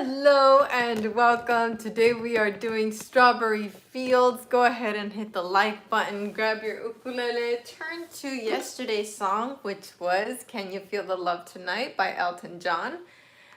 Hello and welcome. Today we are doing Strawberry Fields. Go ahead and hit the like button, grab your ukulele, turn to yesterday's song, which was Can You Feel the Love Tonight by Elton John.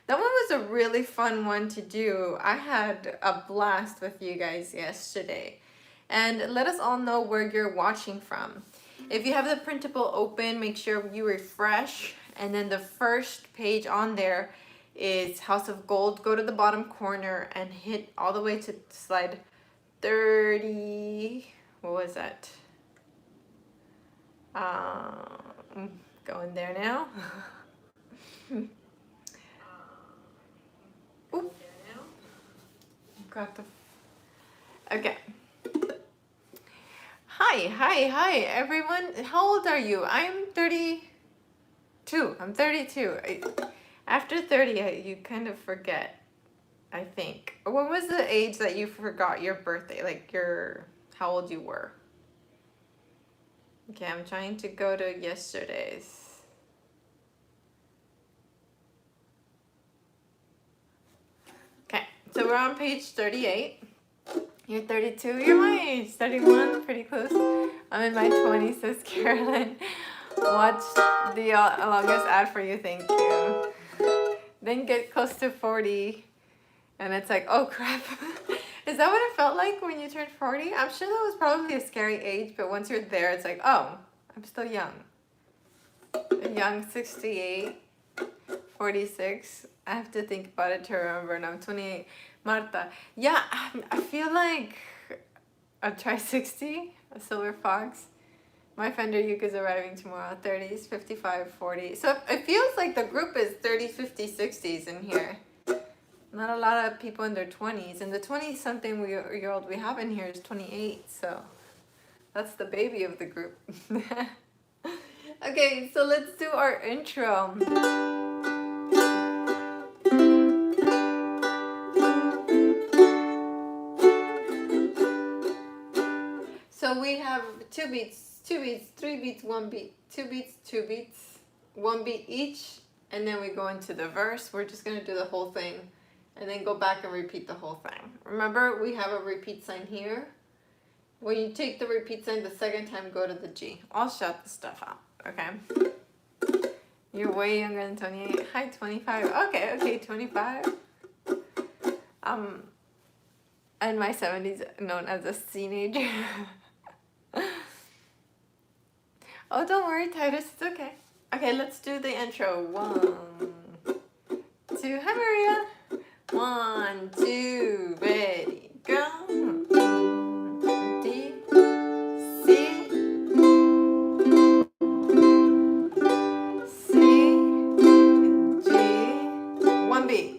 That one was a really fun one to do. I had a blast with you guys yesterday. And let us all know where you're watching from. If you have the printable open, make sure you refresh, and then the first page on there is House of Gold. Go to the bottom corner and hit all the way to slide 30. What was that? Going there now. Oop. Got the. Okay. Hi everyone. How old are you? I'm 32. I'm 32. After 30, you kind of forget, I think. When was the age that you forgot your birthday? Like how old you were? Okay, I'm trying to go to yesterday's. Okay, so we're on page 38. You're 32, you're my age. 31, pretty close. I'm in my 20s, says Carolyn. Watch the longest ad for you, thank you. Then get close to 40, and it's like, oh crap. Is that what it felt like when you turned 40? I'm sure that was probably a scary age, but once you're there, it's like, oh, I'm still young. A young 68, 46. I have to think about it to remember, and I'm 28. Marta, yeah, I feel like a Tri-60, a Silver Fox. My Fender Uke is arriving tomorrow. 30s, 55, 40. So it feels like the group is 30s, 50s, 60s in here. Not a lot of people in their 20s. And the 20-something year old we have in here is 28. So that's the baby of the group. Okay, so let's do our intro. So we have 2 beats. 2 beats, 3 beats, 1 beat, 2 beats, 2 beats, 1 beat each, and then we go into the verse. We're just gonna do the whole thing and then go back and repeat the whole thing. Remember, we have a repeat sign here. When you take the repeat sign the second time, go to the G. I'll shout the stuff out, okay? You're way younger than 28. Hi, 25. Okay, 25. In my 70s, known as a teenager. Oh, don't worry, Titus, it's okay. Okay, let's do the intro. 1, 2, hi Maria. 1, 2, ready, go. D, C, C, G, 1 beat.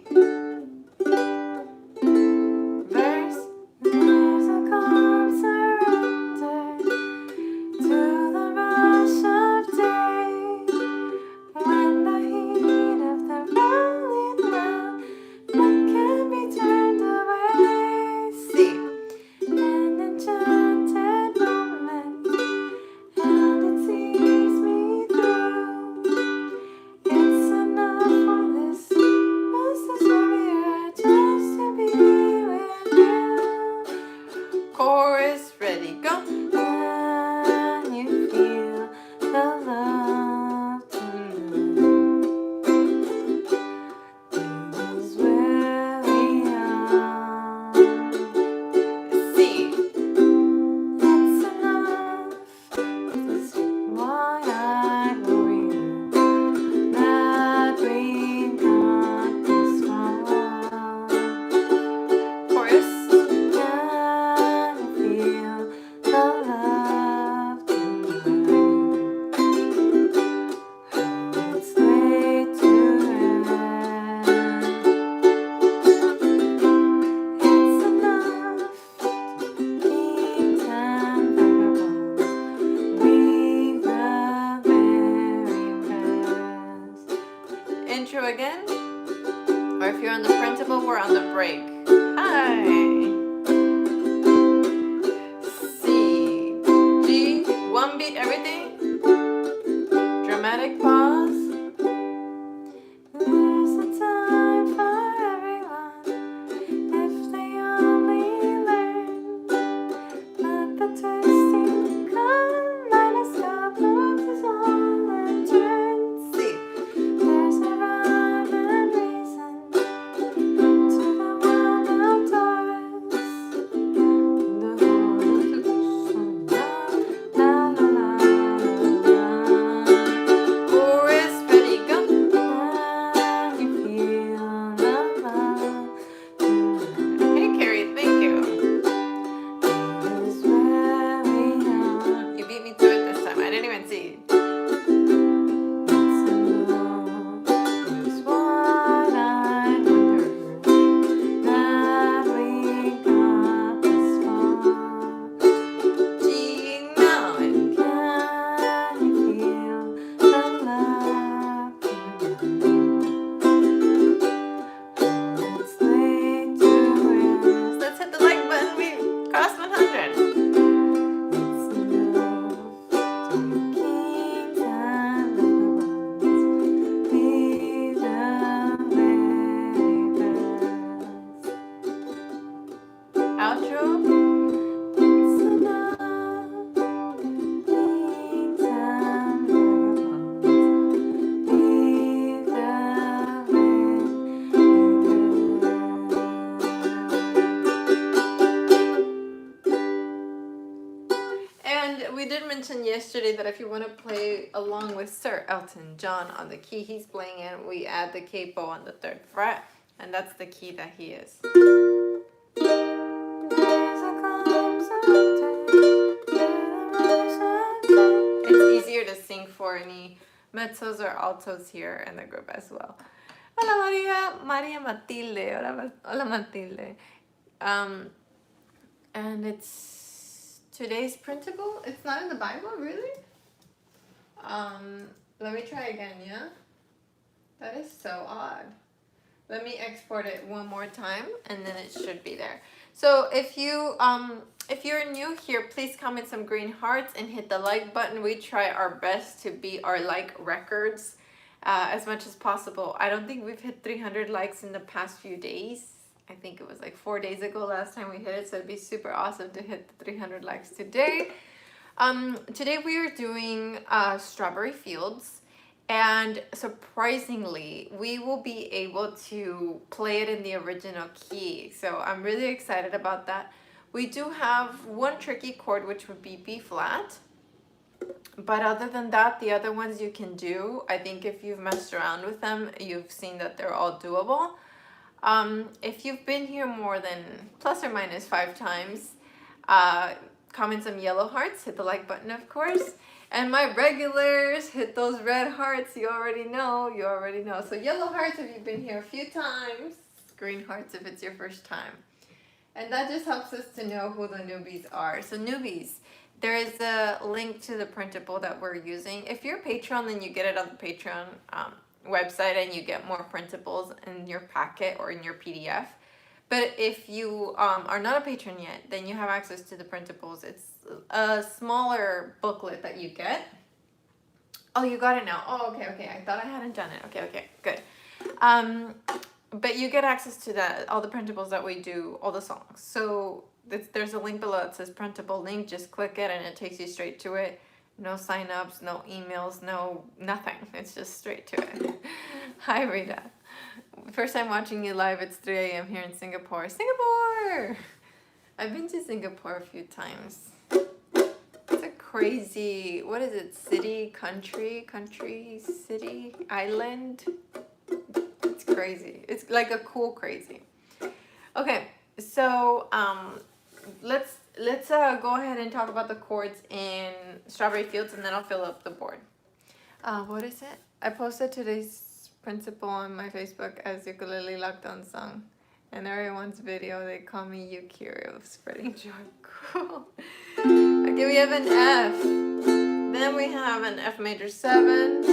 Intro again, or if you're on the printable, we're on the break. Hi. C, G, 1 beat everything. Dramatic pause. There's a time for everyone. mentioned yesterday that if you want to play along with Sir Elton John on the key he's playing in, we add the capo on the 3rd fret, and that's the key that he is. It's easier to sing for any mezzos or altos here in the group as well. Hola Maria, Maria Matilde. Hola Matilde. And it's today's printable. It's not in the Bible, really? Let me try again, yeah? That is so odd. Let me export it one more time and then it should be there. So if you're new here, please comment some green hearts and hit the like button. We try our best to beat our like records as much as possible. I don't think we've hit 300 likes in the past few days. I think it was like 4 days ago last time we hit it, so it'd be super awesome to hit the 300 likes today. Today we are doing Strawberry Fields, and surprisingly, we will be able to play it in the original key. So I'm really excited about that. We do have one tricky chord, which would be B flat. But other than that, the other ones you can do. I think if you've messed around with them, you've seen that they're all doable. If you've been here more than plus or minus 5 times, comment some yellow hearts, hit the like button of course, and my regulars, hit those red hearts. You already know. So yellow hearts if you've been here a few times, green hearts if it's your first time. And that just helps us to know who the newbies are. So newbies, there is a link to the printable that we're using. If you're a Patreon, then you get it on the Patreon website and you get more printables in your packet or in your PDF. But if you are not a patron yet, then you have access to the printables. It's a smaller booklet that you get. Oh, you got it now. Oh, okay. I thought I hadn't done it. Okay, good. But you get access to all the printables that we do, all the songs. So there's a link below that says printable link. Just click it and it takes you straight to it. No sign-ups, no emails, no nothing. It's just straight to it. Hi, Rita. First time watching you live. It's 3 a.m. here in Singapore. Singapore! I've been to Singapore a few times. It's a crazy, what is it? City, country, city, island. It's crazy. It's like a cool crazy. Okay, so let's go ahead and talk about the chords in Strawberry Fields, and then I'll fill up the board. What is it? I posted today's principal on my Facebook as Ukulele Lockdown Song, and everyone's video, they call me Yukiri, spreading joy. Cool. Okay, we have an F. Then we have an F major 7.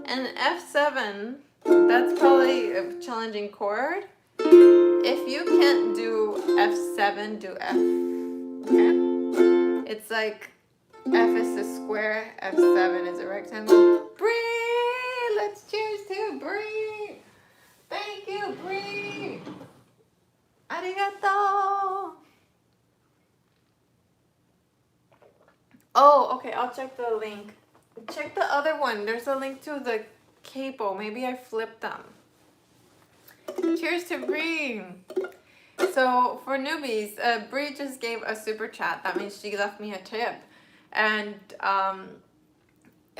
And an F7, that's probably a challenging chord. If you can't do F7, do F, okay? It's like F is a square, F7 is a rectangle. Bree! Let's cheers to Bree! Thank you, Bree! Arigato! Oh, okay, I'll check the link. Check the other one. There's a link to the capo. Maybe I flipped them. Cheers to Bree! So for newbies, Bree just gave a super chat. That means she left me a tip. And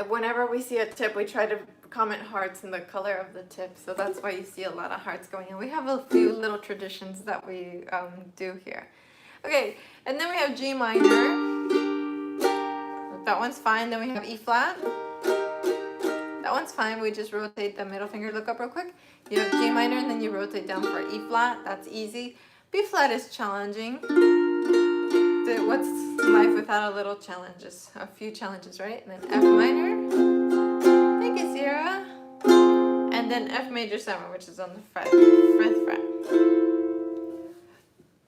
whenever we see a tip, we try to comment hearts in the color of the tip. So that's why you see a lot of hearts going in. We have a few little traditions that we do here. Okay, and then we have G minor. That one's fine. Then we have E flat. That one's fine. We just rotate the middle finger. Look up real quick. You have G minor and then you rotate down for E flat. That's easy. B flat is challenging. What's life without a little challenges? A few challenges, right? And then F minor. Thank you, Sierra. And then F major 7, which is on the 5th fret.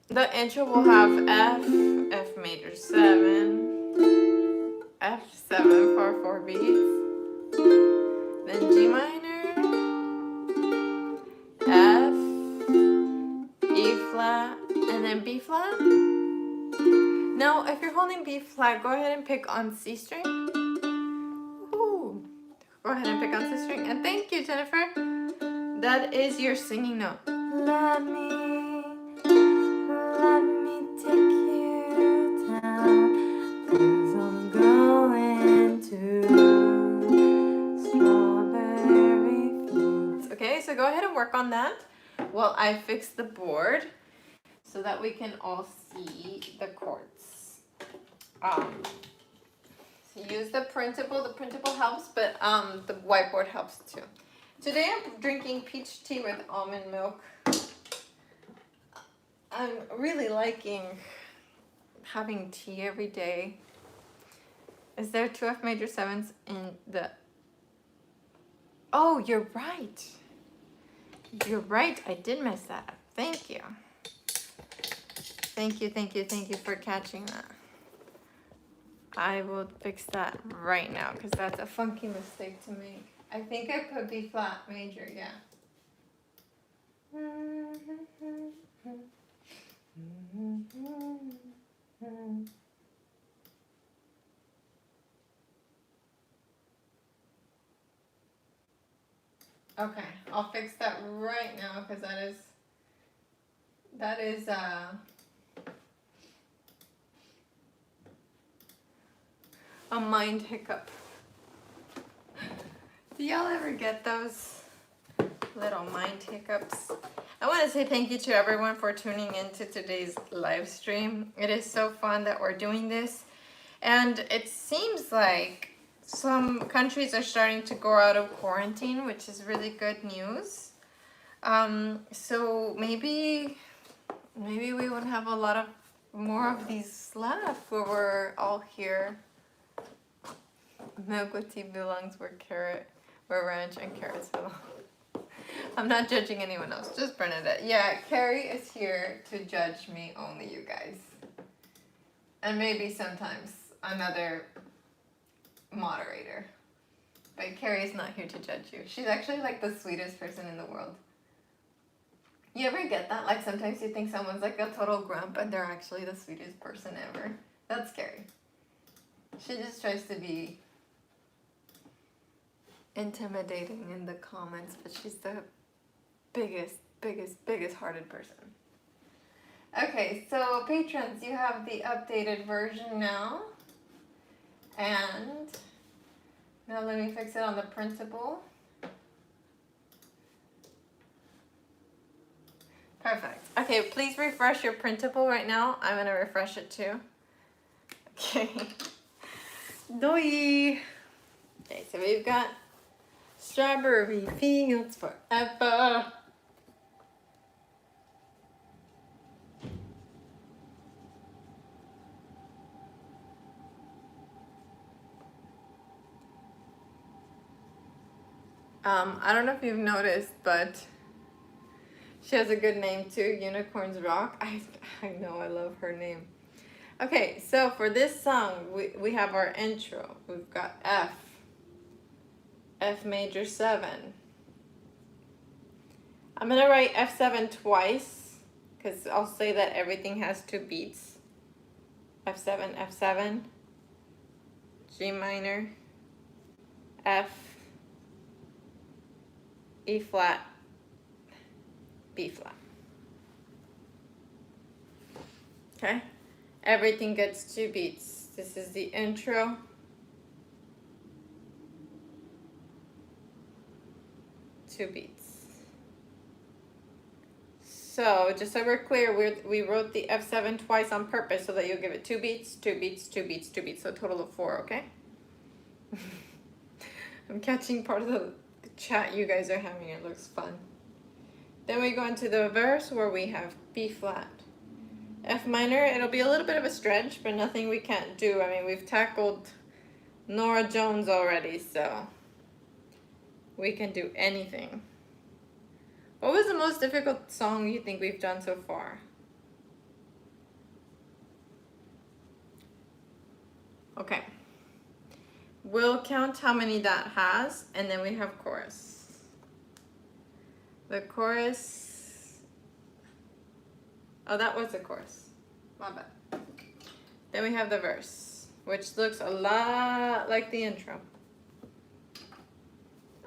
The intro will have F, F major 7, F7 for 4 beats, then G minor, F, E flat, and then B flat. Now, if you're holding B flat, go ahead and pick on C string. Ooh. Go ahead and pick on C string. And thank you, Jennifer. That is your singing note. Let me take you down. work on that while I fix the board so that we can all see the chords. So use the printable. The printable helps, but the whiteboard helps too. Today I'm drinking peach tea with almond milk. I'm really liking having tea every day. Is there 2 F major 7s in the... Oh, you're right. You're right. I did mess that up. Thank you. Thank you for catching that. I will fix that right now because that's a funky mistake to make. I think I put B flat major, yeah. Okay, I'll fix that right now because that is a mind hiccup. Do y'all ever get those little mind hiccups? I want to say thank you to everyone for tuning into today's live stream. It is so fun that we're doing this. And it seems like some countries are starting to go out of quarantine, which is really good news. So maybe we won't have a lot of more of these left where we're all here. Milk with tea belongs where ranch and carrots belong. I'm not judging anyone else, just Bernadette. Yeah, Carrie is here to judge me, only you guys. And maybe sometimes another moderator. But Carrie is not here to judge you. She's actually like the sweetest person in the world. You ever get that? Like sometimes you think someone's like a total grump and they're actually the sweetest person ever. That's Carrie. She just tries to be intimidating in the comments, but she's the biggest hearted person. Okay, so patrons, you have the updated version now. And now let me fix it on the printable. Perfect. Okay, please refresh your printable right now. I'm gonna refresh it too. Okay. Doi. Okay, so we've got Strawberry Fields Forever. I don't know if you've noticed, but she has a good name too, Unicorns Rock. I know, I love her name. Okay, so for this song, we have our intro. We've got F major 7. I'm gonna write F7 twice, because I'll say that everything has 2 beats. F7, F7, G minor, F, E flat, B flat. Okay? Everything gets 2 beats. This is the intro. Two beats. So just so we're clear, we wrote the F7 twice on purpose so that you'll give it 2 beats, 2 beats, 2 beats, 2 beats, so a total of 4, okay? I'm catching part of the chat you guys are having. It looks fun. Then we go into the verse where we have B flat, F minor. It'll be a little bit of a stretch, but nothing we can't do. I mean, we've tackled Nora Jones already, so we can do anything. What was the most difficult song you think we've done so far? Okay. We'll count how many that has, and then we have chorus. The chorus... Oh, that was the chorus. My bad. Then we have the verse, which looks a lot like the intro.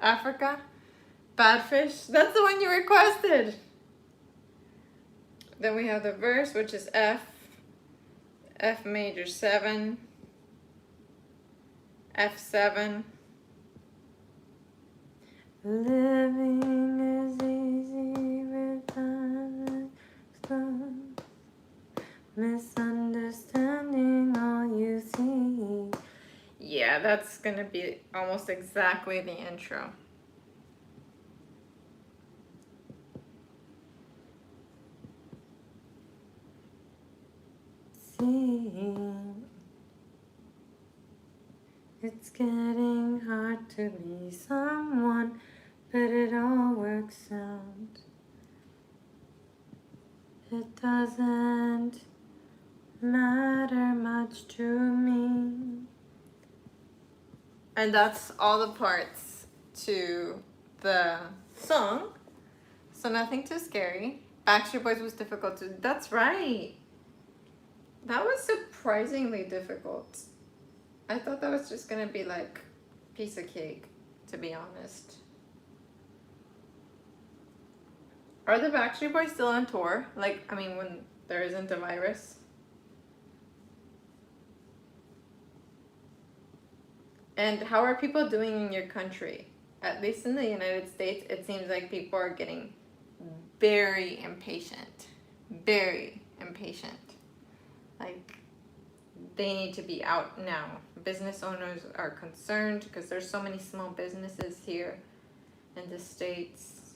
Africa, Badfish. That's the one you requested. Then we have the verse, which is F major 7, F7. Living is Yeah, that's gonna be almost exactly the intro. See, it's getting hard to be someone, but it all works out. It doesn't matter much to me. And that's all the parts to the song. So nothing too scary. Backstreet Boys was difficult too. That's right. That was surprisingly difficult. I thought that was just gonna be like piece of cake, to be honest. Are the Backstreet Boys still on tour? Like, I mean, when there isn't a virus? And how are people doing in your country? At least in the United States, it seems like people are getting very impatient. Very impatient. Like, they need to be out now. Business owners are concerned because there's so many small businesses here in the States.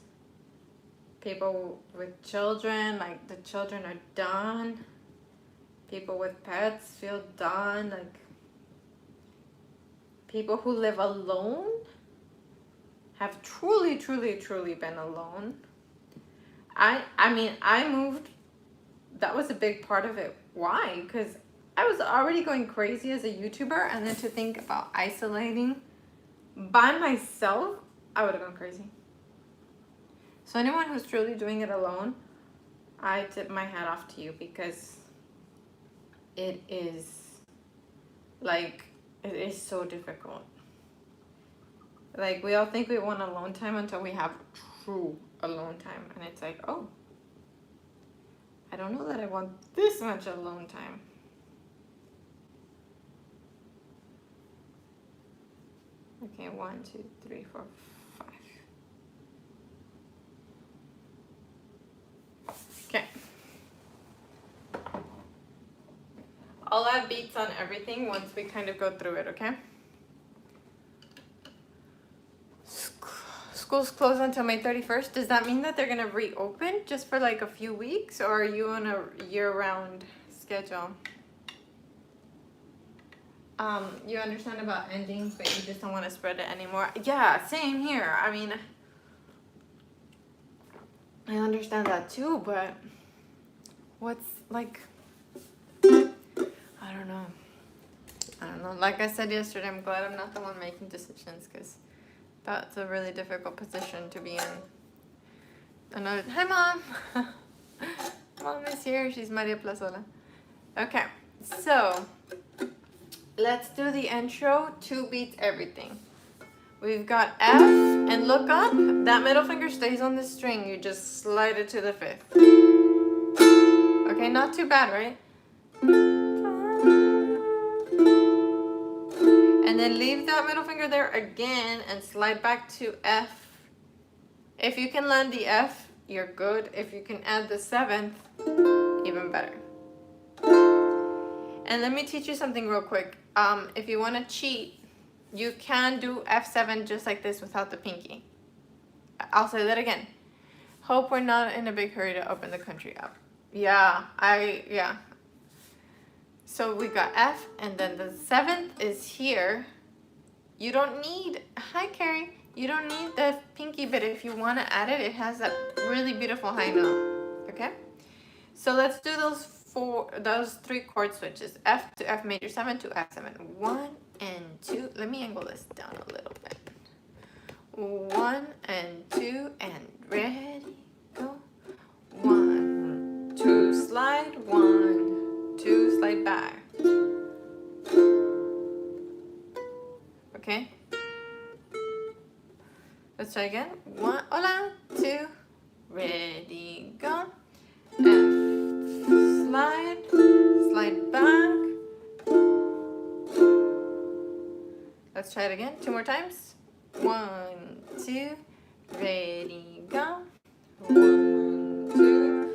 People with children, like the children are done. People with pets feel done. Like, people who live alone have truly been alone. I mean, I moved. That was a big part of it. Why? Because I was already going crazy as a YouTuber, and then to think about isolating by myself, I would have gone crazy. So anyone who's truly doing it alone, I tip my hat off to you, because it is so difficult. Like, we all think we want alone time until we have true alone time, and it's like, oh, I don't know that I want this much alone time. Okay, 1, 2, 3, 4, 5. Okay. I'll add beats on everything once we kind of go through it, okay? School's closed until May 31st. Does that mean that they're gonna reopen just for like a few weeks, or are you on a year-round schedule? You understand about ending, but you just don't want to spread it anymore. Yeah, same here. I mean, I understand that too, but what's like, I don't know. Like I said yesterday, I'm glad I'm not the one making decisions, because that's a really difficult position to be in. Another, hi Mom. Mom is here. She's Maria Plazola. Okay, so let's do the intro. 2 beats everything. We've got F, and look up. That middle finger stays on the string. You just slide it to the 5th. Okay, not too bad, right? And then leave that middle finger there again and slide back to F. If you can land the F, you're good. If you can add the 7th, even better. And let me teach you something real quick. If you want to cheat, you can do F7 just like this without the pinky. I'll say that again. Hope we're not in a big hurry to open the country up. Yeah. So we got F, and then the 7th is here. You don't need, hi Carrie, you don't need the pinky, but if you want to add it, it has that really beautiful high note, okay? So let's do those 3 chord switches. F to F major 7 to F7. 1 and 2, let me angle this down a little bit. 1 and 2, and ready, go. 1, 2, slide, 1, 2, slide back. Okay? Let's try again. 1, hola, 2, ready, go. F, slide, slide back. Let's try it again, 2 more times. 1, 2, ready, go. 1, 2,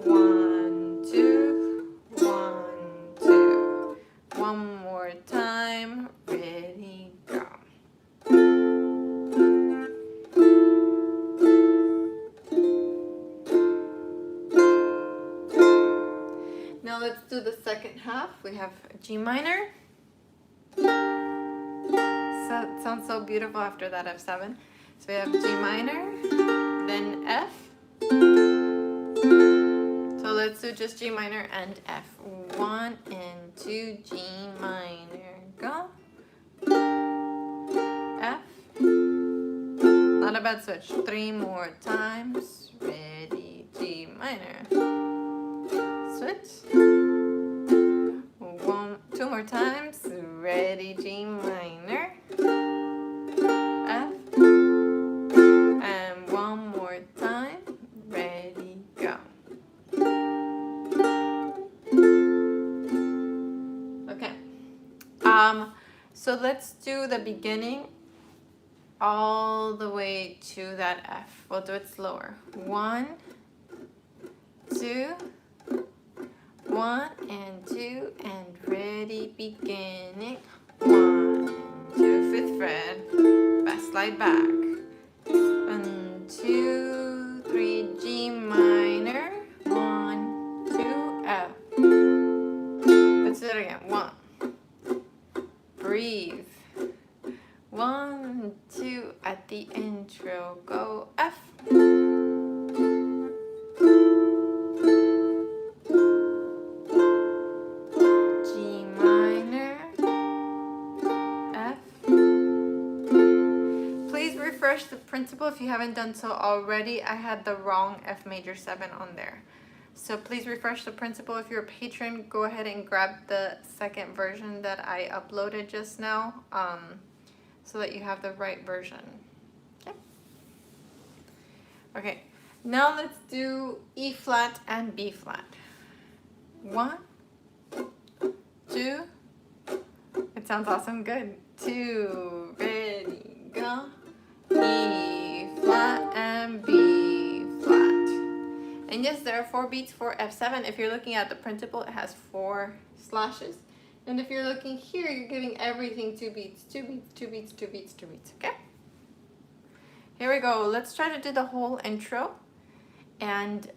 1, 2, 1, 2. One more time, ready, Now let's do the second half. We have G minor. So it sounds so beautiful after that F7. So we have G minor, then F. So let's do just G minor and F. 1 and 2, G minor, go. F. Not a bad switch. 3 more times. Ready, G minor. Switch. 2 more times. Ready, G minor. F. And 1 more time. Ready, go. Okay. So let's do the beginning all the way to that F. We'll do it slower. 1, 2, 1 and 2 and ready, beginning. 1 and 2, 5th fret, back slide back. 1, 2, 3, G minor. 1, 2, F. Let's do it again. 1. Breathe. 1, 2 at the intro. Go F. Refresh the principal if you haven't done so already. I had the wrong F major 7 on there. So please refresh the principal. If you're a patron, go ahead and grab the second version that I uploaded just now, so that you have the right version. Okay. Okay, now let's do E flat and B flat. 1, 2, it sounds awesome, good. 2, ready, go. E flat and B flat. And yes, there are 4 beats for F7. If you're looking at the printable, it has 4 slashes. And if you're looking here, you're giving everything 2 beats, 2 beats, 2 beats, 2 beats, 2 beats, okay? Here we go. Let's try to do the whole intro. And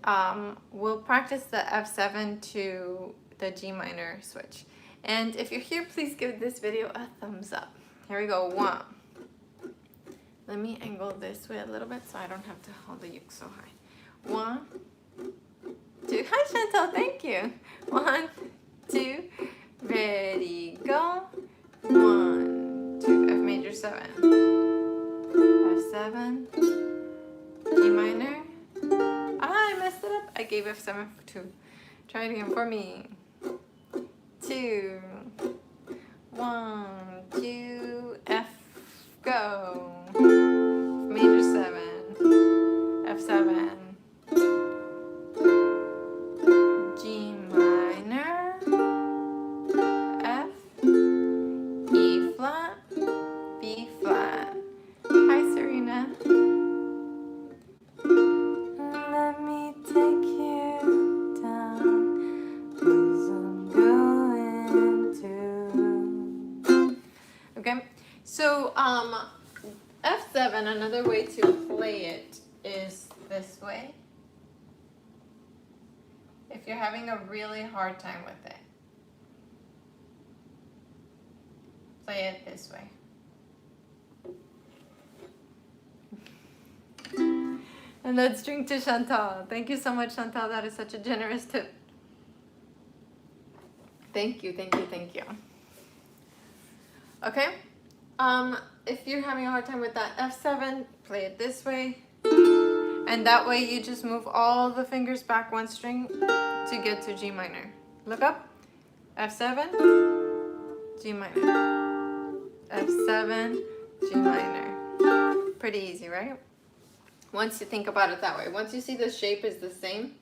we'll practice the F7 to the G minor switch. And if you're here, please give this video a thumbs up. Here we go. 1. Let me angle this way a little bit so I don't have to hold the uke so high. 1, 2. Hi, Chantal. Thank you. 1, 2. Ready, go. 1, 2. F major 7. F7. G minor. Ah, I messed it up. I gave F7 for 2. Try it again for me. 2. 1, 2. F. Go. Major 7, F7, G minor, F, E flat, B flat. Hi, Serena. Let me take you down, 'cause I'm going to. Okay, so F7, another way to play it is this way. If you're having a really hard time with it, play it this way. And let's drink to Chantal. Thank you so much, Chantal. That is such a generous tip. Thank you, thank you, thank you. Okay. If you're having a hard time with that F7, play it this way. And that way you just move all the fingers back 1 string to get to G minor. Look up. F7, G minor. F7, G minor. Pretty easy, right? Once you think about it that way. Once you see the shape is the same,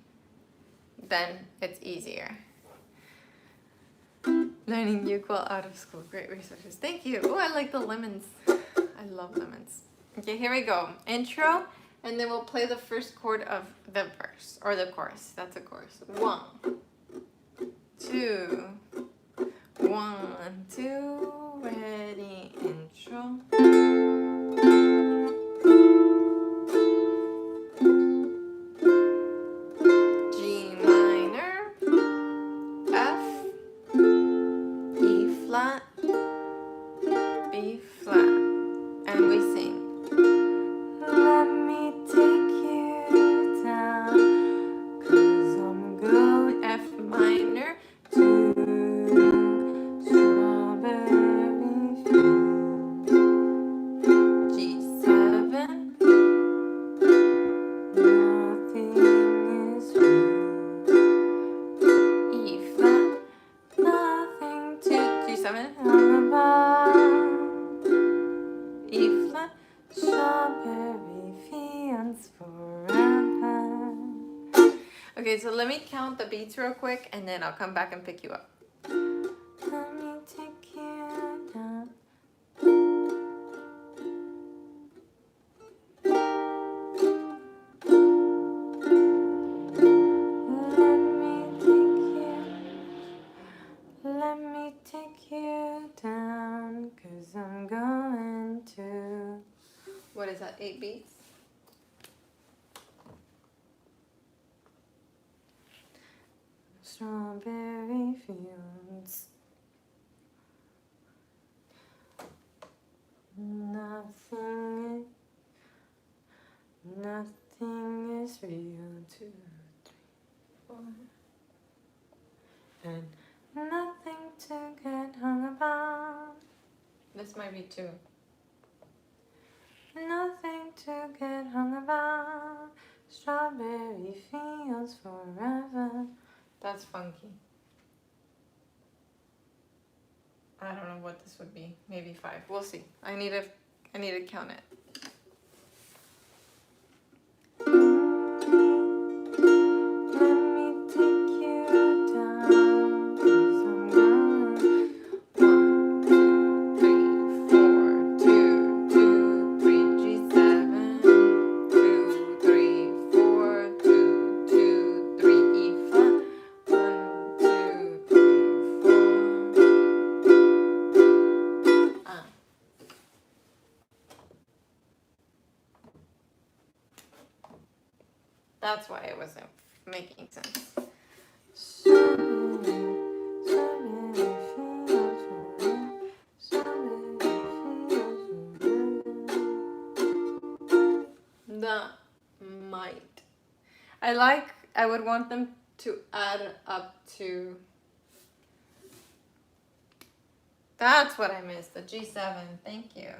then it's easier. Learning uke while out of school. Great resources. Thank you. Oh, I like the lemons. I love lemons. Okay, here we go. Intro, and then we'll play the first chord of the verse, or the chorus. That's a chorus. 1, 2, 1, 2, ready, intro. G minor, Okay, so let me count the beats real quick and then I'll come back and pick you up. Let me take you down. Let me take you down, 'cause I'm going to. What is that, 8 beats? Strawberry fields. Nothing is real. 2, 3, 4. And nothing to get hung about. This might be 2. Nothing to get hung about. Strawberry fields forever. That's funky. I don't know what this would be. Maybe 5. We'll see. I need to count it. That's why it wasn't making sense. The might. I would want them to add up to. That's what I missed, the G7. Thank you.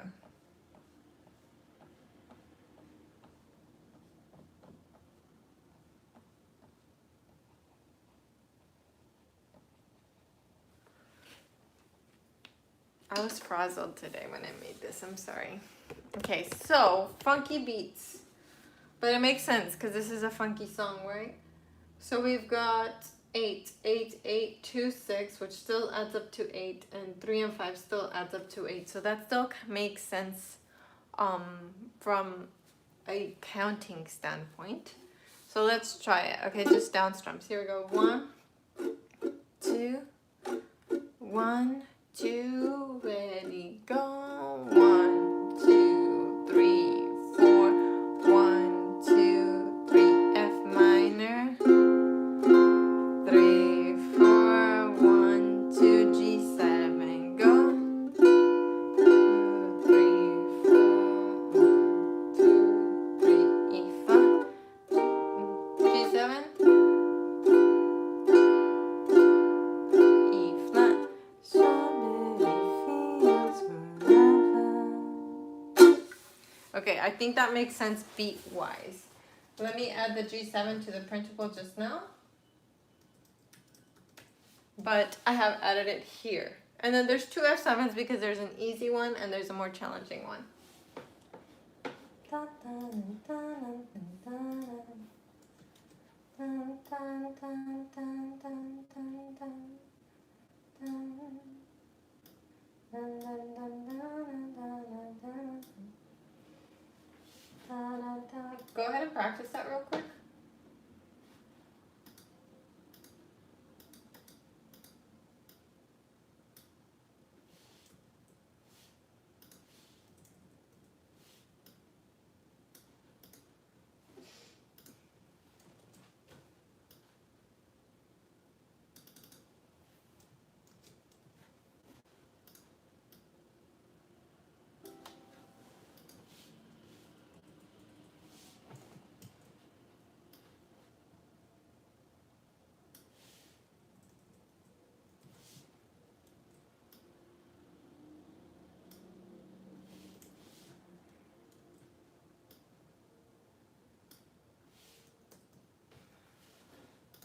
I was frazzled today when I made this, I'm sorry. Okay, so funky beats. But it makes sense because this is a funky song, right? So we've got 8, 8, 8, 2, 6, which still adds up to 8, and 3 and 5 still adds up to 8. So that still makes sense from a counting standpoint. So let's try it. Okay, just down strums. Here we go. 1, 2, 1, 2, ready, go. 1, 2, 3, 4. 1, 2, 3, F minor. 3, 4, 1, 2, G7, go. 2, 3, 4, 1, 2, 3, E flat. G7. E flat. Okay, I think that makes sense beat-wise. Let me add the G7 to the printable just now. But I have added it here. And then there's 2 F7s because there's an easy one and there's a more challenging one. Go ahead and practice that real quick.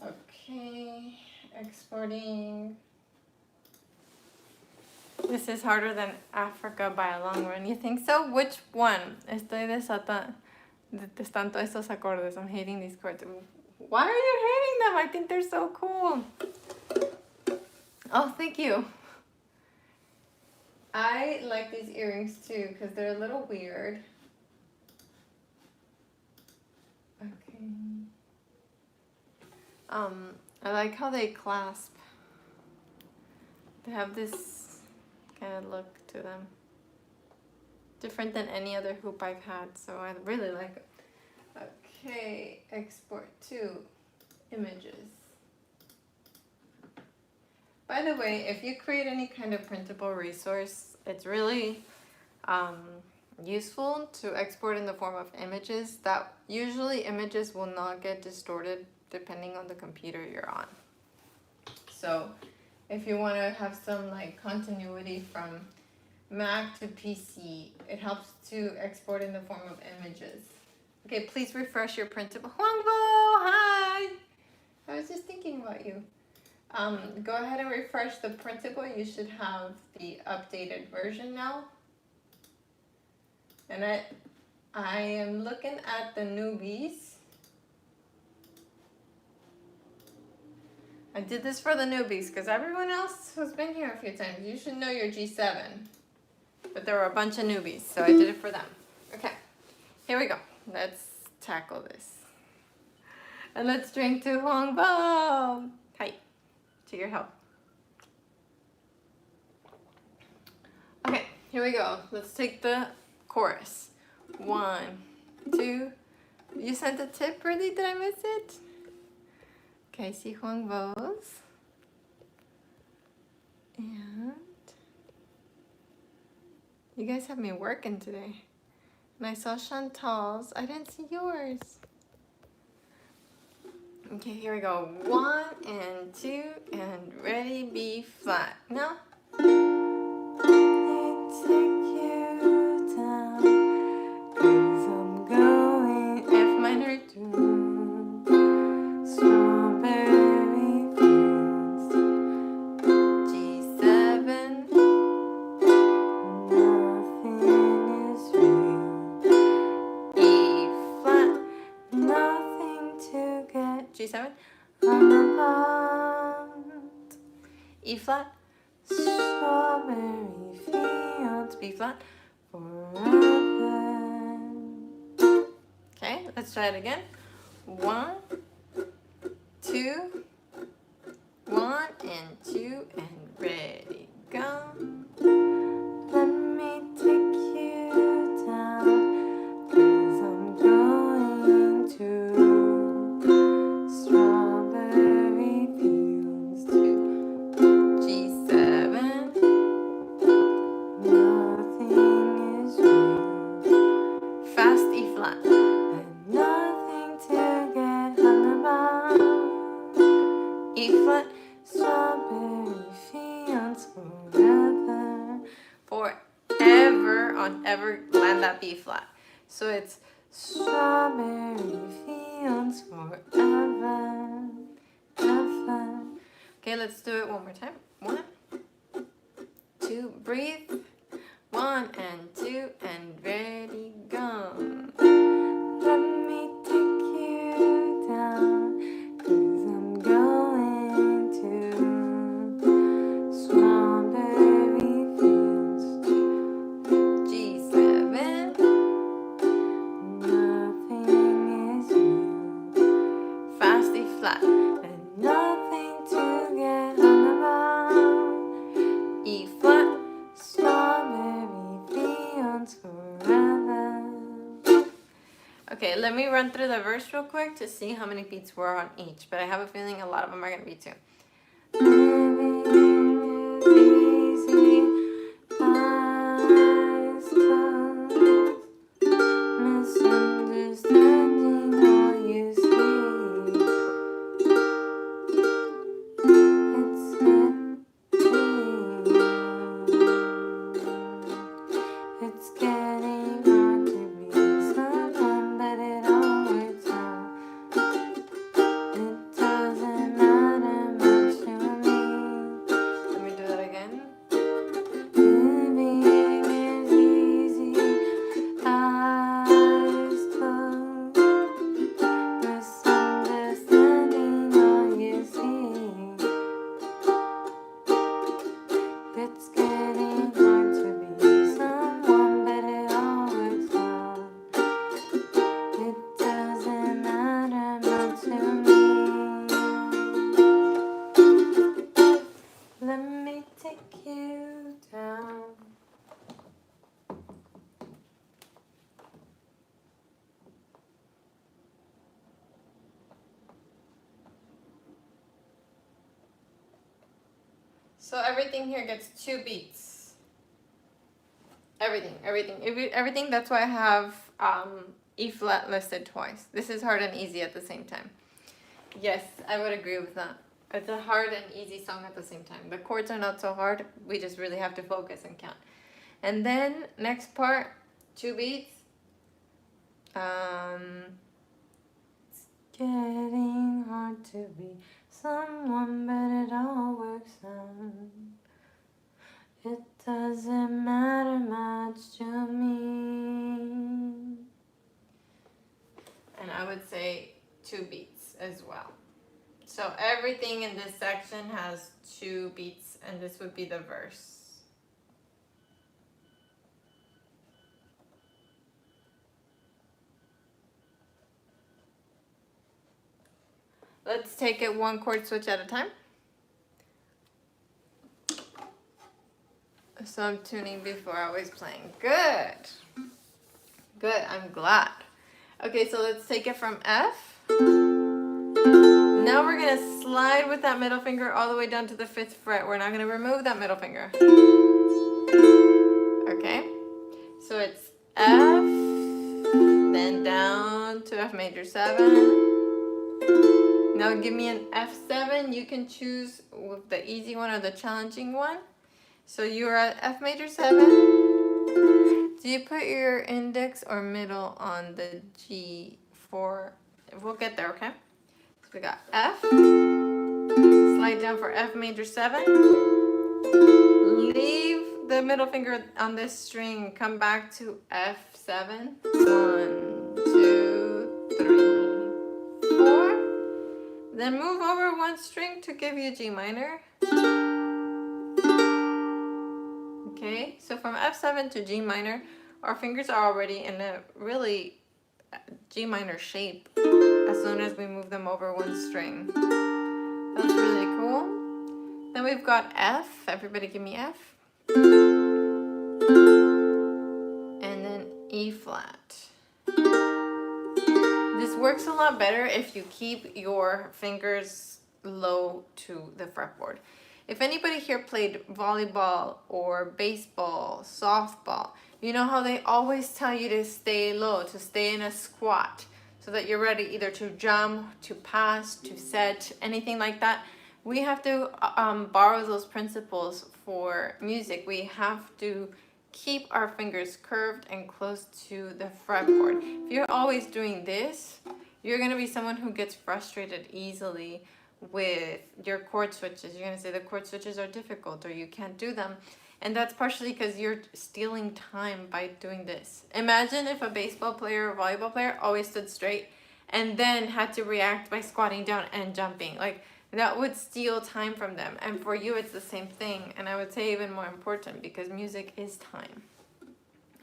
Okay, exporting. This is harder than Africa by a long run. You think so? Which one? Estoy desatando. Detesto estos acordes. I'm hating these chords. Why are you hating them. I think they're so cool. Oh, thank you. I like these earrings too because they're a little weird. Okay. I like how they clasp. They have this kind of look to them. Different than any other hoop I've had, so I really like it. Okay, export to images. By the way, if you create any kind of printable resource, it's really useful to export in the form of images. That usually images will not get distorted depending on the computer you're on. So if you want to have some like continuity from Mac to PC, it helps to export in the form of images. Okay, please refresh your printable. Huangbo, hi! I was just thinking about you. Go ahead and refresh the printable. You should have the updated version now. And I am looking at the newbies. I did this for the newbies because everyone else who's been here a few times, you should know your G7. But there were a bunch of newbies, so I did it for them. Okay, here we go. Let's tackle this. And let's drink to Huangbo. Hi, to your help. Okay, here we go. Let's take the chorus. 1, 2. You sent a tip, really? Did I miss it? Okay, see Huangbo's. And you guys have me working today. And I saw Chantal's. I didn't see yours. Okay, here we go. 1 and 2 and ready, B flat. Now. F minor 2. Strawberry fields. G7. Nothing is real. E flat. Nothing to get. G7. On the pond. E flat. Strawberry fields. B flat. Forever. Okay, let's try it again. 1, 2, 1 and 2 and ready, go. Let me take you down, 'cause I'm going to strawberry fields to G7. Nothing is real. Fast E flat. And nothing to get hung about. E flat. Strawberry fields forever. Forever on ever land that B flat. So it's strawberry fields forever. Ever. Okay, let's do it one more time. 1, 2, breathe. 1 and 2 and ready, go. Let me take you down, 'cause I'm going to strawberry fields to G7. Nothing is real. Fast E flat. And nothing to get hung about. E flat. Strawberry fields forever. Okay, let me run through the verse real quick to see how many beats were on each, but I have a feeling a lot of them are going to be 2. Living is easy, eyes closed, misunderstanding all you see. It's it's getting hard to be someone, but it all works out. It doesn't matter much to me. So everything here gets 2 beats. Everything. That's why I have E flat listed twice. This is hard and easy at the same time. Yes, I would agree with that. It's a hard and easy song at the same time. The chords are not so hard. We just really have to focus and count. And then next part, 2 beats. It's getting hard to be someone, but it all works out. It doesn't matter much to me. And I would say 2 beats as well. So everything in this section has 2 beats, and this would be the verse. Let's take it 1 chord switch at a time. So I'm tuning before always playing. Good. Good, I'm glad. Okay, so let's take it from F. Now we're gonna slide with that middle finger all the way down to the 5th fret. We're not gonna remove that middle finger. Okay, so it's F, then down to F major 7. Now give me an F7. You can choose with the easy one or the challenging one. So you're at F major 7. Do you put your index or middle on the G4? We'll get there, okay? So we got F. Slide down for F major 7. Leave the middle finger on this string. Come back to F7. 1, 2, 3, 4. Then move over 1 string to give you G minor. Okay, so from F7 to G minor, our fingers are already in a really G minor shape as soon as we move them over 1 string. That's really cool. Then we've got F. Everybody give me F. And then E flat. This works a lot better if you keep your fingers low to the fretboard. If anybody here played volleyball or baseball, softball, you know how they always tell you to stay low, to stay in a squat, so that you're ready either to jump, to pass, to set, anything like that. We have to borrow those principles for music. We have to keep our fingers curved and close to the fretboard. If you're always doing this, you're going to be someone who gets frustrated easily with your chord switches. You're going to say the chord switches are difficult or you can't do them. And that's partially because you're stealing time by doing this. Imagine if a baseball player or volleyball player always stood straight and then had to react by squatting down and jumping. Like, that would steal time from them. And for you, it's the same thing. And I would say even more important because music is time.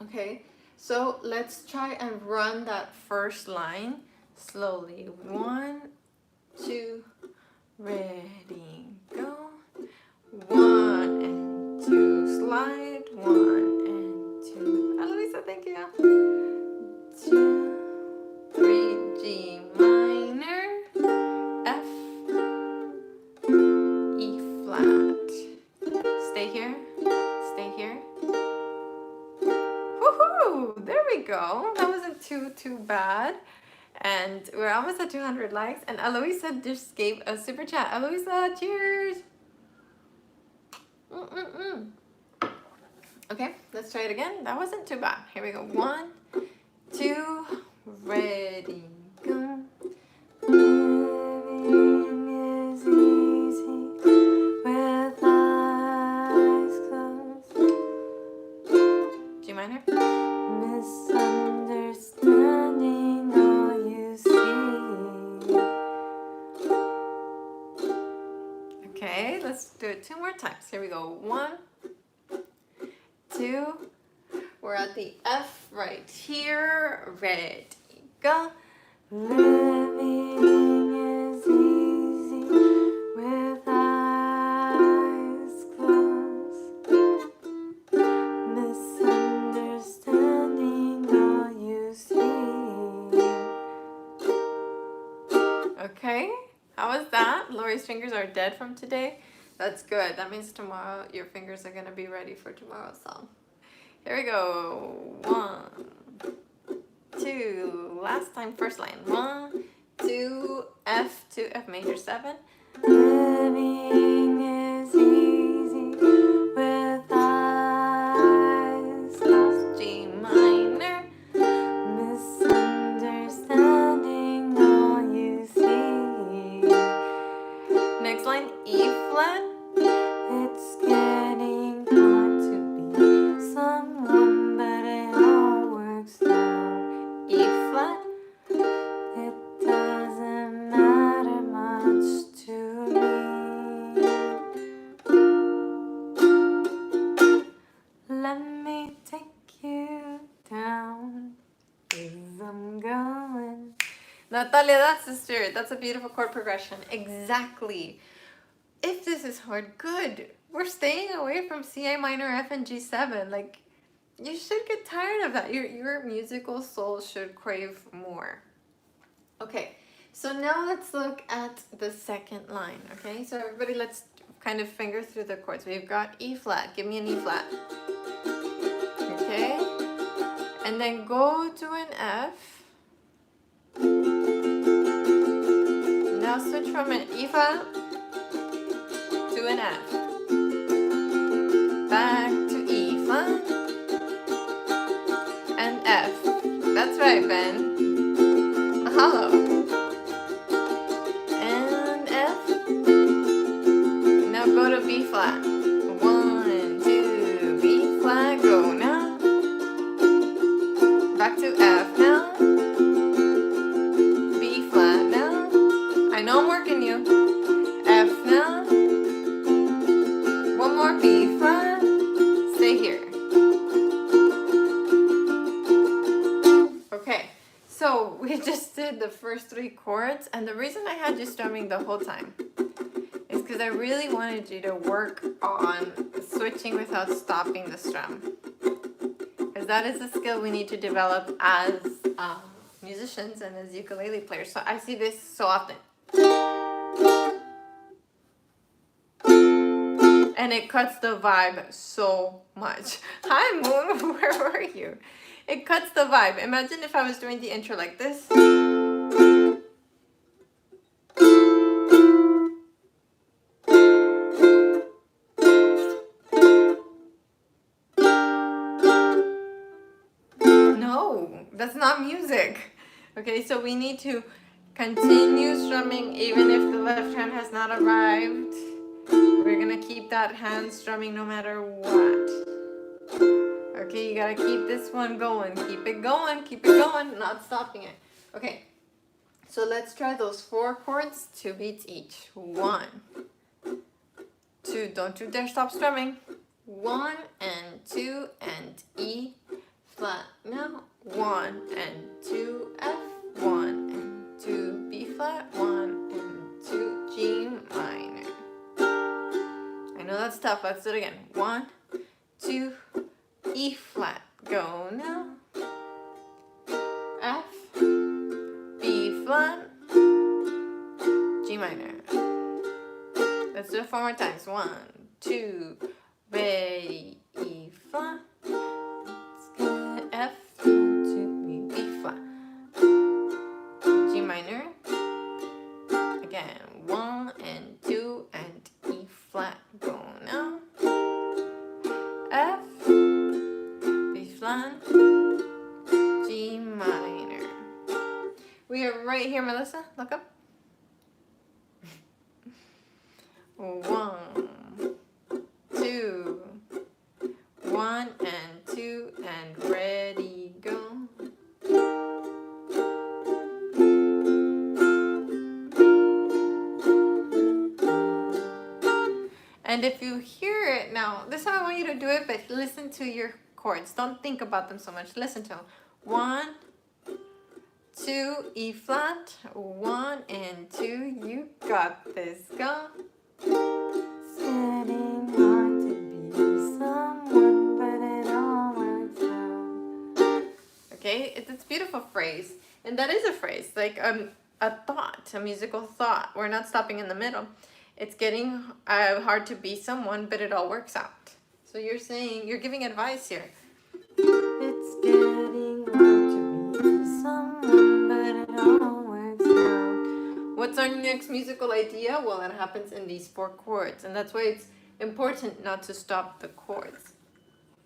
Okay, so let's try and run that first line slowly. 1, 2, ready, go. 1 and 2, slide. 1 and 2. Eloisa, thank you. 2, 3, G minor, F, E flat. Stay here, stay here. Woohoo! There we go. That wasn't too bad. And we're almost at 200 likes. And Eloisa just gave a super chat. Eloisa, cheers! Okay, let's try it again. That wasn't too bad. Here we go. 1, 2, ready, go. Living is easy with eyes closed. G minor. Misunderstanding all you see. Okay, let's do it 2 more times. Here we go. 1, 2. We're at the F right here. Ready, go. Living is easy with eyes closed. Misunderstanding all you see. Okay, how was that? Lori's fingers are dead from today. That's good. That means tomorrow your fingers are gonna be ready for tomorrow's song. Here we go. 1, 2. Last time, first line. 1, 2, F to F major 7. Living is easy with eyes lost, G minor. Misunderstanding all you see. Next line, E flat. It's getting hard to be someone, but it all works out. E flat. It doesn't matter much to me. Let me take you down, 'cause I'm going. Natalia, that's the spirit. That's a beautiful chord progression. Exactly. If this is hard, good. We're staying away from C, A minor, F, and G7. Like, you should get tired of that. Your musical soul should crave more. Okay, so now let's look at the second line, okay? So everybody, let's kind of finger through the chords. We've got E flat. Give me an E flat. Okay? And then go to an F. Now switch from an E flat to an F. Back to E flat and F. That's right, Ben. Mahalo. And F. Now go to B flat. 1, 2, B flat, go now. Back to F now. B flat now. I know I'm working you. F now. One more B flat. Stay here. Okay, so we just did the first 3 chords, and the reason I had you strumming the whole time is because I really wanted you to work on switching without stopping the strum. Because that is a skill we need to develop as musicians and as ukulele players. So I see this so often. And it cuts the vibe so much. Hi, Moon, where were you? It cuts the vibe. Imagine if I was doing the intro like this. No, that's not music. Okay, so we need to continue strumming even if the left hand has not arrived. We're gonna keep that hand strumming no matter what. Okay, you gotta keep this one going. Keep it going, not stopping it. Okay, so let's try those 4 chords, 2 beats each. 1, 2, don't you dare stop strumming. 1 and 2 and E flat now. 1 and 2 F, 1 and 2 B flat, 1 and 2 G minor. I know that's tough. Let's do it again. 1, 2, E flat. Go now. F, B flat, G minor. Let's do it 4 more times. 1, 2, ready, E flat. Let's get F, 2, B flat, G minor. Again, 1 and 2 and E flat. Go now. F, B flat, G minor. We are right here, Melissa. Look up. 1, 2, 1 and 2 and ready, go. And if you hear it now, this is how I want you to do it, but listen to your chords. Don't think about them so much. Listen to them. 1, 2, E flat, 1 and 2. You got this. Go. Getting hard to be someone, but it all works out. Okay, it's a beautiful phrase, and that is a phrase, like a thought, a musical thought. We're not stopping in the middle. It's getting hard to be someone, but it all works out. So you're saying, you're giving advice here. It's getting hard to be someone, but it all works out. What's our next musical idea? Well, it happens in these 4 chords, and that's why it's important not to stop the chords.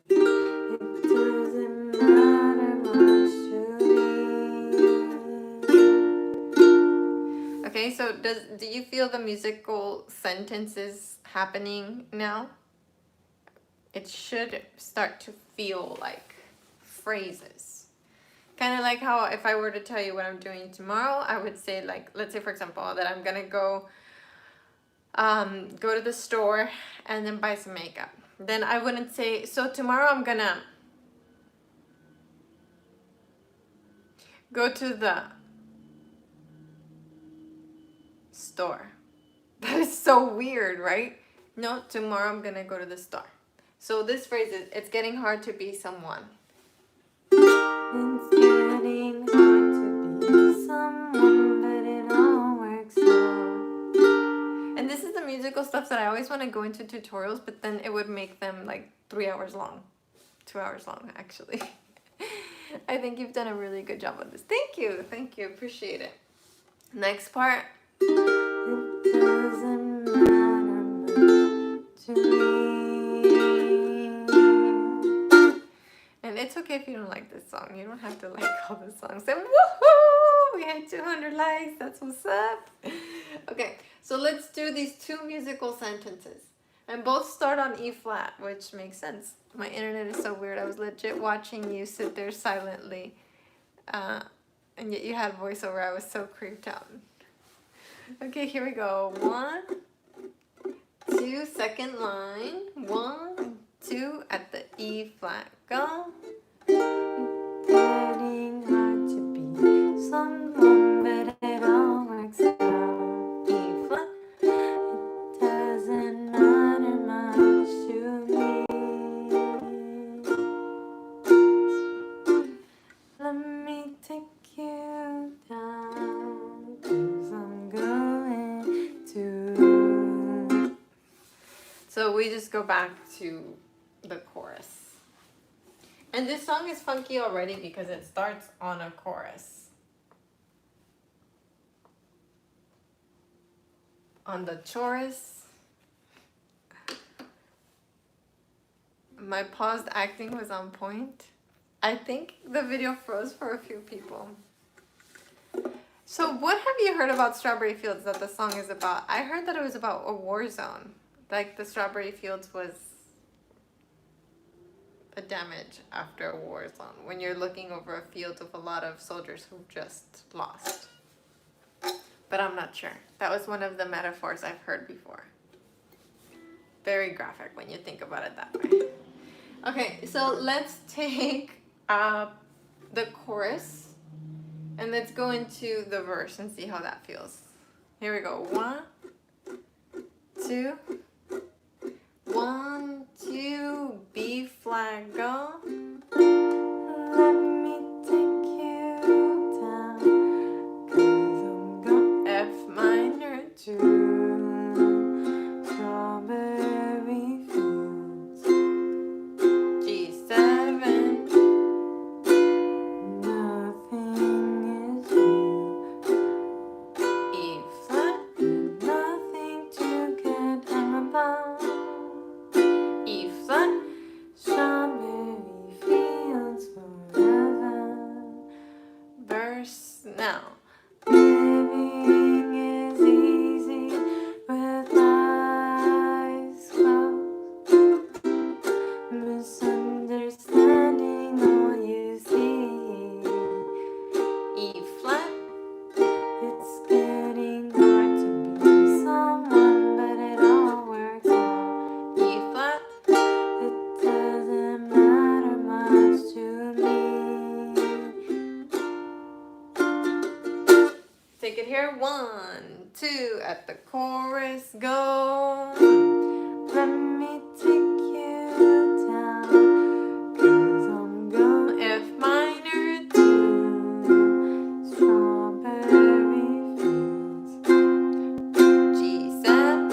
It doesn't matter much to me. Okay, so do you feel the musical sentences happening now? It should start to feel like phrases. Kind of like how if I were to tell you what I'm doing tomorrow, I would say, like, let's say for example that I'm gonna go to the store and then buy some makeup. Then I wouldn't say, so tomorrow I'm gonna go to the store. That is so weird, right? No, tomorrow I'm gonna go to the store. So this phrase is, it's getting hard to be someone. It's getting hard to be someone, but it all works out. And this is the musical stuff that I always want to go into tutorials, but then it would make them like 3 hours long. 2 hours long, actually. I think you've done a really good job on this. Thank you, appreciate it. Next part. It doesn't matter much to me. And it's okay if you don't like this song. You don't have to like all the songs. And woohoo! We had 200 likes. That's what's up. Okay, so let's do these 2 musical sentences. And both start on E flat, which makes sense. My internet is so weird. I was legit watching you sit there silently. And yet you had voiceover. I was so creeped out. Okay, here we go. 1, 2, second line. 1, 2 at the E flat. Go. Getting hard to be someone, but it all works out. E flat. It doesn't matter much to me. Let me take you down, 'cause I'm going to. So we just go back to the chorus. And this song is funky already because it starts on a chorus. On the chorus. My paused acting was on point. I think the video froze for a few people. So what have you heard about Strawberry Fields that the song is about? I heard that it was about a war zone. Like the Strawberry Fields was a damage after a war zone. When you're looking over a field of a lot of soldiers who just lost. But I'm not sure. That was one of the metaphors I've heard before. Very graphic when you think about it that way. Okay, so let's take the chorus and let's go into the verse and see how that feels. Here we go. 1, 2, 1, 2, B flat, go. Let me take you down, 'cause I'm going F minor 2, Strawberry Fields, G7, nothing is real, E flat, nothing to get hung about, E flat, Strawberry Fields forever. Verse now. Living is easy with eyes closed. Misunderstanding all you see. E flat. It's getting hard to be someone, but it all works out. E flat. It doesn't matter much to me. Take it here. 1, 2 at the chorus. Go. Let me take you down, 'cause I'm going F minor 2, Strawberry Fields, G7,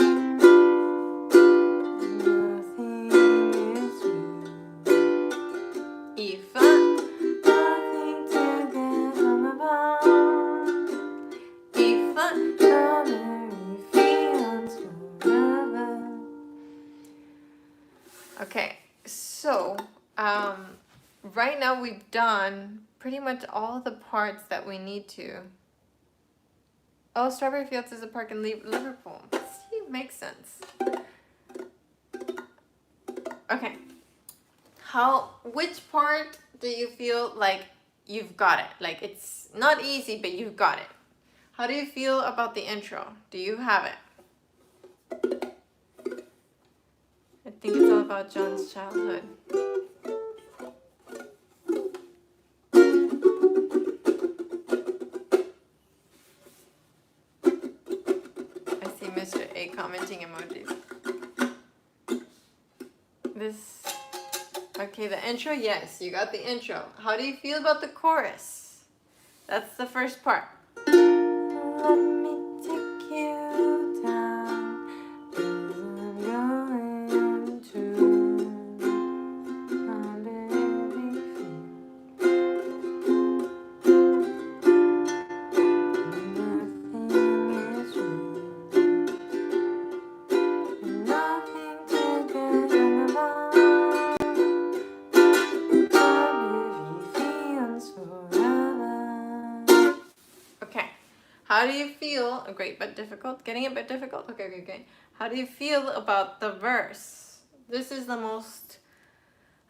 Okay, so right now we've done pretty much all the parts that we need to. Oh, Strawberry Fields is a park in Liverpool. See, makes sense. Okay. Which part do you feel like you've got it? Like it's not easy, but you've got it. How do you feel about the intro? Do you have it? I think it's all about John's childhood. I see Mr. A commenting emojis. Okay, the intro, yes, you got the intro. How do you feel about the chorus? That's the first part. Let me take you down, 'cause I'm going to my baby nothing is real, nothing to get about. Okay, how do you feel? Great but difficult. Getting a bit difficult? Okay. How do you feel about the verse? This is the most,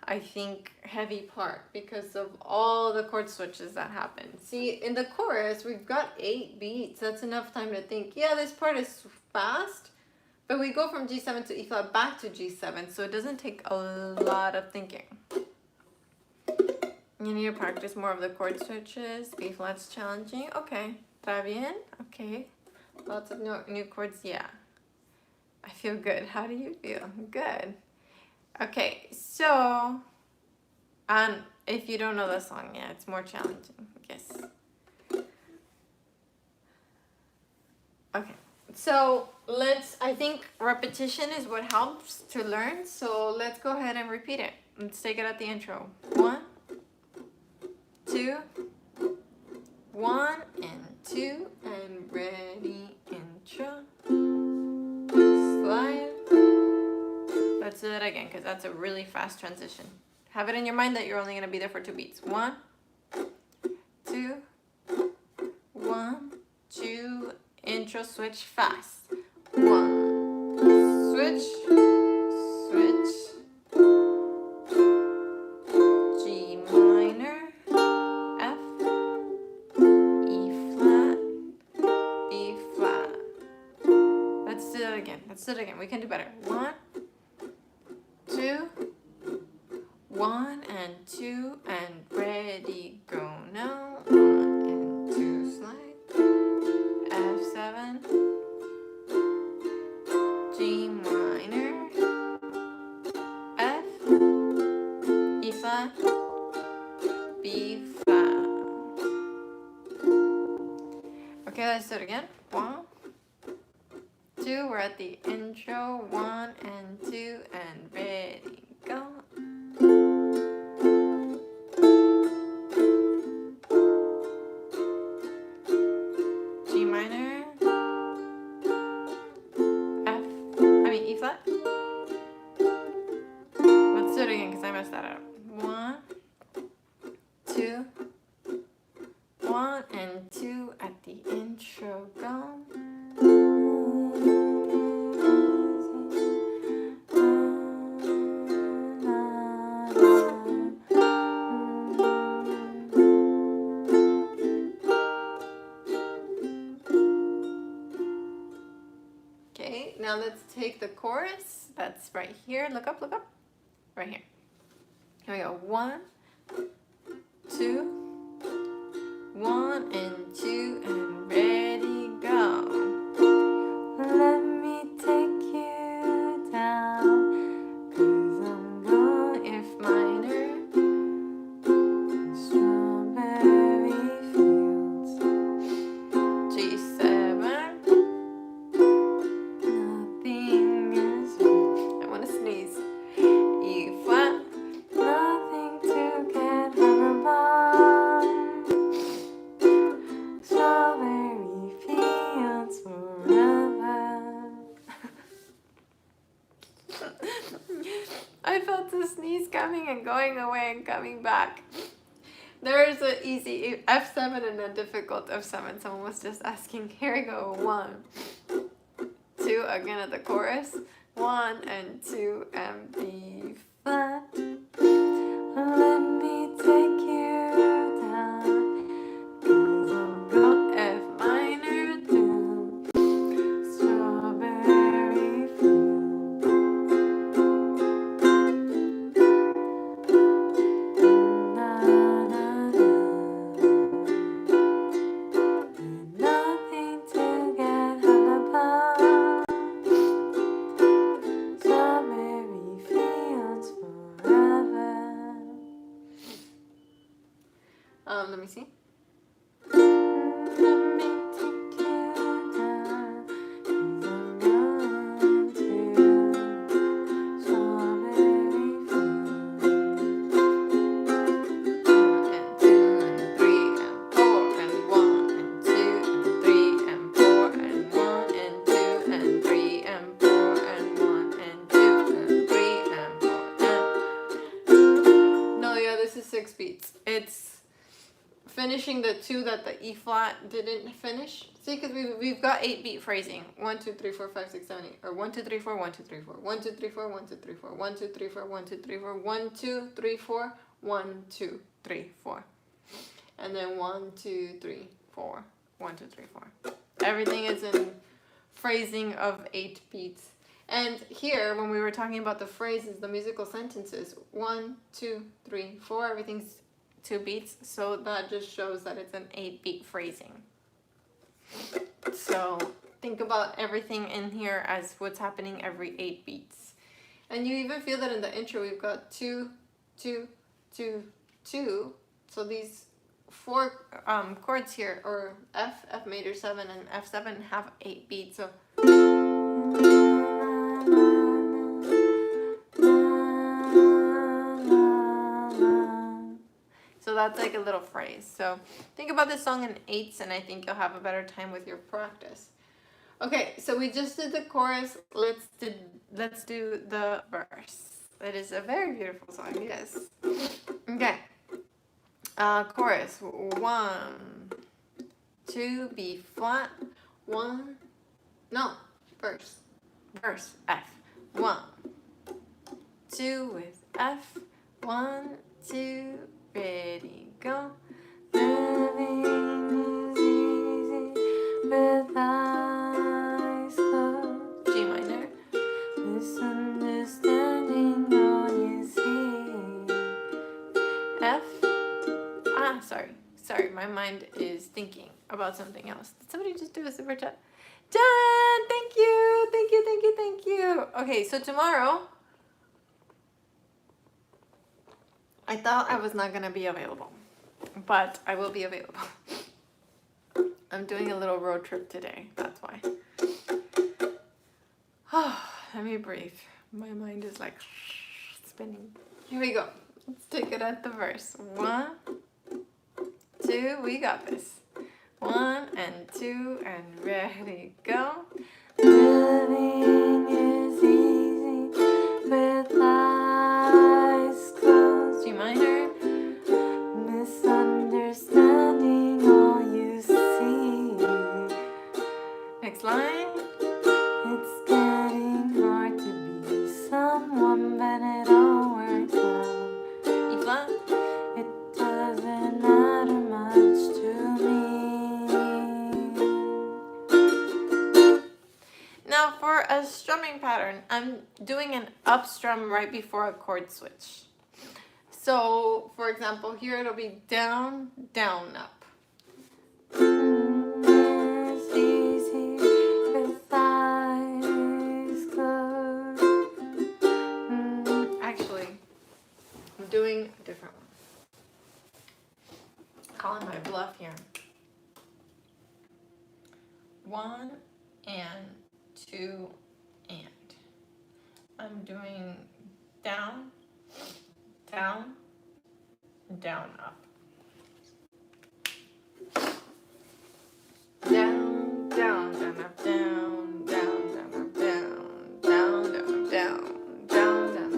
I think, heavy part because of all the chord switches that happen. See, in the chorus, we've got 8 beats. That's enough time to think, yeah, this part is fast, but we go from G7 to E flat back to G7, so it doesn't take a lot of thinking. You need to practice more of the chord switches. B flat's challenging. Okay. Está bien? Okay. Lots of new chords. Yeah. I feel good. How do you feel? Good. Okay. So, if you don't know the song, yeah, it's more challenging. Yes. Okay. So, I think repetition is what helps to learn. So, let's go ahead and repeat it. Let's take it at the intro. 1, 2, 1 and 2 and ready, intro, slide. Let's do that again because that's a really fast transition. Have it in your mind that you're only going to be there for 2 beats. 1, 2, 1, 2, intro, switch, fast. 1, switch, switch. Let's do it again. We can do better. 1, 2, 1 and 2 and ready, go now. 1 and 2, slide. F7, G minor, F, E flat, B flat. Okay, let's do it again. 1, 2, we're at the intro, 1 and 2 and ready, go. G minor, E flat. Let's do it again because I messed that up. 1, 2, 1 and 2 at the intro, go. Now let's take the chorus. That's right here. Look up, right here. Here we go. 1, 2, 1 and 2 and ready, go. Let me take you down, 'cause I'm going F minor, Strawberry Fields, G7. I felt the sneeze coming and going away and coming back. There is an easy F7 and a difficult F7. Someone was just asking. Here we go. 1, 2, again at the chorus. 1 and 2 and B flat. Let me take you down. 'Cause I'm going F minor 2. Strawberry field. Na, na, na. Nothing to get hung about. Strawberry fields forever. Let me see. Let me take you down, 'cause I'm going to strawberry fields. 6 beats. It's finishing the 2 that the E flat didn't finish. See, because we've got 8 beat phrasing. 1, 2, 3, 4, 5, 6, 7, 8. Or 1, 2, 3, 4, 1, 2, 3, 4. 1, 2, 3, 4, 1, 2, 3, 4. 1, 2, 3, 4, 1, 2, 3, 4. 1, 2, 3, 4. 1, 2, 3, 4. And then 1, 2, 3, 4. 1, 2, 3, 4. Everything is in phrasing of 8 beats. And here, when we were talking about the phrases, the musical sentences, 1, 2, 3, 4, everything's 2 beats. So that just shows that it's an 8 beat phrasing. So think about everything in here as what's happening every 8 beats. And you even feel that in the intro, we've got 2, 2, 2, 2. So these 4 chords here, or F, F major 7, and F7 have 8 beats. So that's like a little phrase. So think about this song in 8s, and I think you'll have a better time with your practice. Okay, so we just did the chorus. Let's do the verse. It is a very beautiful song, yes. Okay. Chorus. 1, 2, B flat. 1. No, verse. Verse F. 1, 2 with F. 1, 2. Ready, go. Living is easy with eyes closed. G minor. Misunderstanding all you see. F. Sorry, my mind is thinking about something else. Did somebody just do a super chat? Jen, thank you. Okay, so tomorrow, I thought I was not going to be available, but I will be available. I'm doing a little road trip today, that's why. Let me breathe. My mind is like spinning. Here we go. Let's take it at the verse. 1, 2, we got this. 1 and 2 and ready, go. Living is easy with eyes closed. G minor. Misunderstanding all you see. Next line. It's getting hard to be someone, but it all works out. E flat. It doesn't matter much to me. Now for a strumming pattern, I'm doing an up strum right before a chord switch. So, for example, here it'll be down, down, up. It's easy with eyes closed. Actually, I'm doing a different one. Calling my bluff here. 1 and 2 and. I'm doing down, down, down, up. Down, down, down, up, down, down, down, up, down, down, down, up, down, down, down,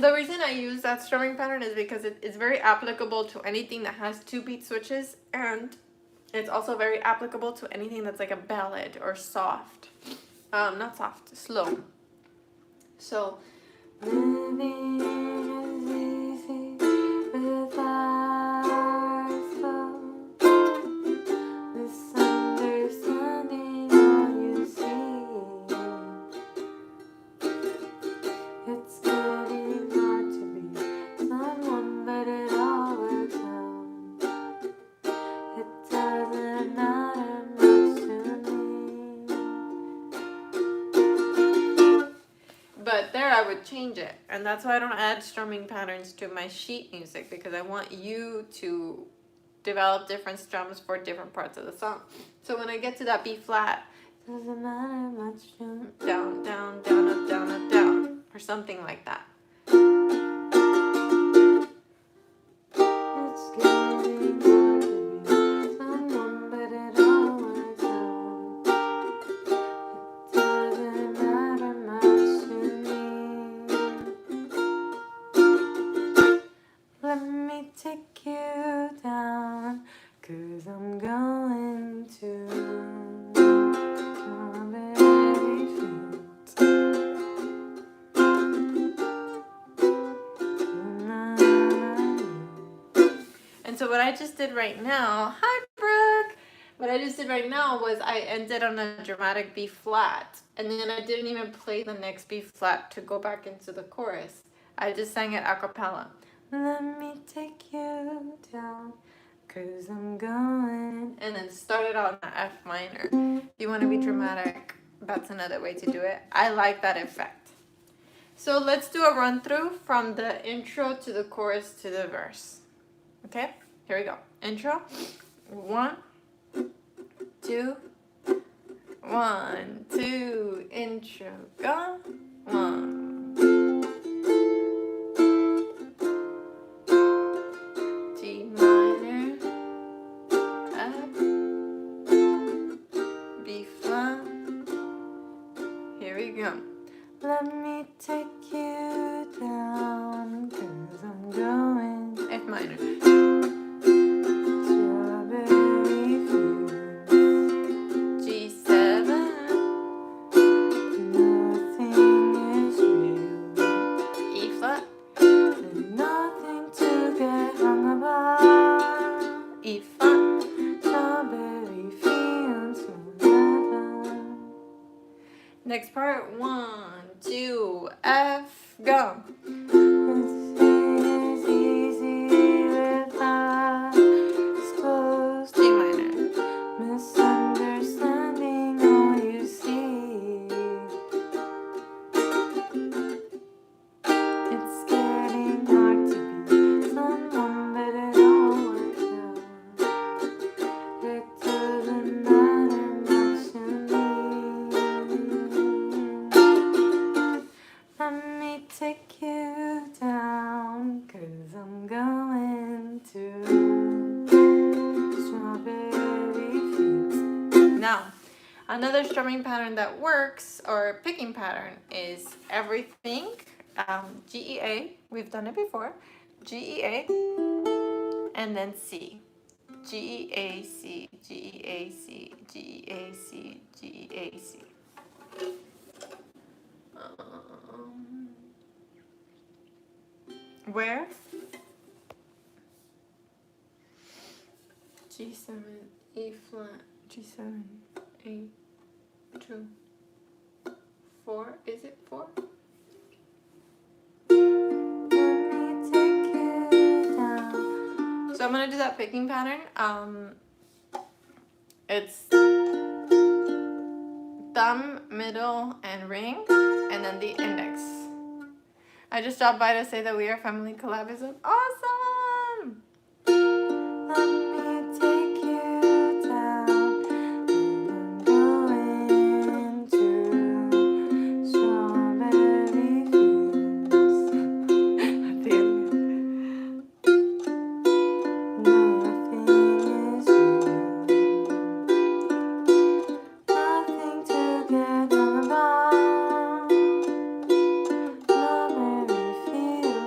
And the reason I use that strumming pattern is because it's very applicable to anything that has 2-beat switches, and it's also very applicable to anything that's like a ballad or soft. Not soft, slow. So, living is easy with eyes closed. Misunderstanding all you see. It's getting hard to be someone, but it all works out. It doesn't matter much to me. But there I would change it. And that's why I don't add strumming patterns to my sheet music, because I want you to develop different strums for different parts of the song. So when I get to that B flat, doesn't matter much to me. Down, down, down, up, down, up, down. Or something like that. It's getting hard to be someone, but it all works out. It doesn't matter much to me. Let me take you down, 'cause I'm going to strawberry fields. And so what I just did right now, hi Brooke! What I just did right now was I ended on a dramatic B flat, and then I didn't even play the next B flat to go back into the chorus. I just sang it a cappella. Let me take you down, 'cause I'm going, and then started on an F minor. If you want to be dramatic, that's another way to do it. I like that effect. So let's do a run through from the intro to the chorus to the verse. Okay, here we go. Intro. 1, 2, 1, 2, intro, go. 1. G minor, F, B flat. Here we go. Let me take you down, 'cause I'm going. F minor. Strawberry fields. G7. Nothing is real. E flat. There's nothing to get hung about. E flat. Strawberry fields forever. Next part. 1, 2, F, go. It's easy with eyes closed. G minor. Misunderstanding all you see. It's getting hard to be someone, but it all works out. It doesn't matter much to me. Let me take you down, 'cause I'm going to strawberry fields. Now, another strumming pattern that works, or picking pattern, is everything, G, E, A. We've done it before. G, E, A, and then C. G, E, A, C, G, E, A, C, G, E, A, C, G, E, A, C. Where? G7, E flat, G7, A, 2, 4. Is it 4? So I'm gonna do that picking pattern. It's thumb, middle, and ring, and then the index. I just stopped by to say that We Are Family collab is awesome! Let me take you down, and I'm going to strawberry fields. Nothing is real. Nothing to get hung about. Strawberry fields.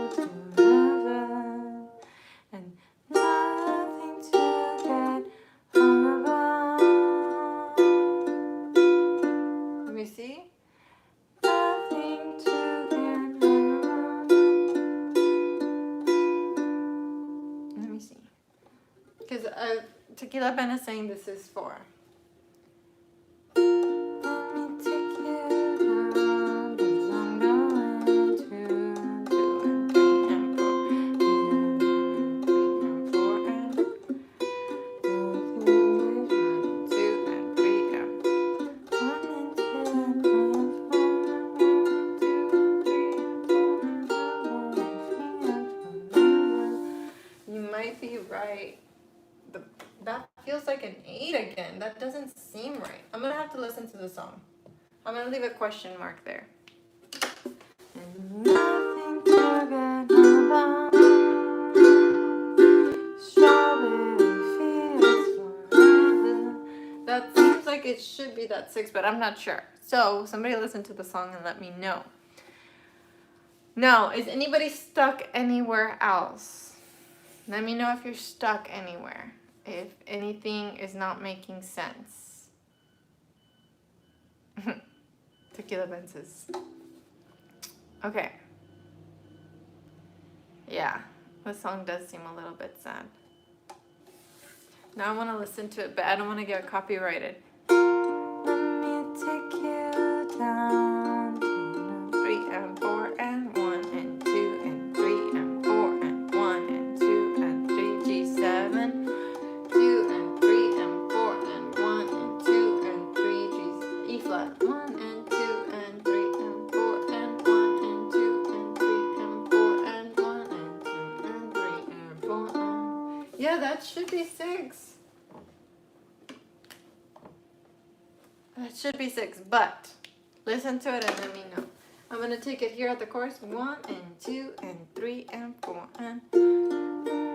Tequila Ben is saying this is for. Right. That feels like an 8 again. That doesn't seem right. I'm gonna have to listen to the song. I'm gonna leave a question mark there. And nothing to get about. Strawberry fields forever. That seems like it should be that 6, but I'm not sure. So somebody listen to the song and let me know. Now, is anybody stuck anywhere else? Let me know if you're stuck anywhere. If anything is not making sense. Tequila Bences. Okay. Yeah, the song does seem a little bit sad. Now I want to listen to it, but I don't want to get copyrighted. Let me take you down to 3 and 4 and 1 and 2 and 3 and 4 and 1 and 2 and 3 G7, 2 and 3 and 4 and 1 and 2 and 3 G E flat 1 and 2 and 3 and 4 and 1 and 2 and 3 and 4 and 1 and 2 and 3 and 4 and... Yeah, that should be 6. That should be 6, but listen to it and let me know. I'm going to take it here at the chorus. 1 and 2 and 3 and 4 and... Let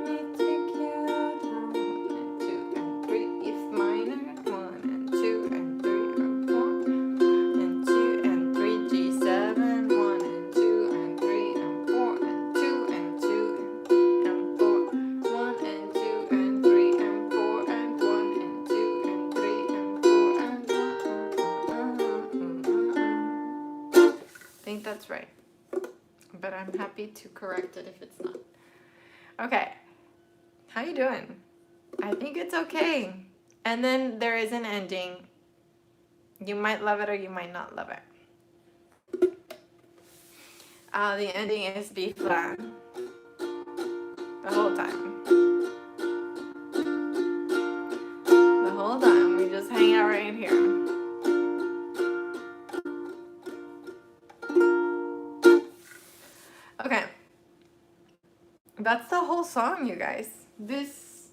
me take you down. 1 and 2 and 3 F minor. 1 and 2 and 3 and 4 and 2 and 3 G7. 1 and 2 and 3 and 4 and 2 and 2 and 4. 1 and 2 and 3 and 4 and 1 and 2 and 3 and 4 and 1. I think that's right, but I'm happy to correct it if it's not. Okay, how you doing? I think it's okay. And then there is an ending. You might love it or you might not love it. The ending is B flat the whole time. The whole time we just hang out right here. Okay, that's the whole song, you guys. This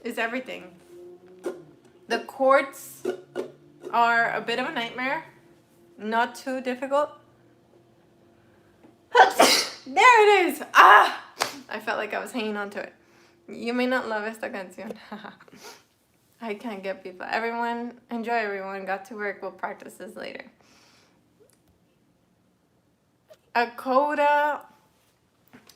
is everything. The chords are a bit of a nightmare, not too difficult. There it is! Ah! I felt like I was hanging on to it. You may not love esta canción. I can't get people. Everyone, enjoy everyone. Got to work. We'll practice this later. A coda.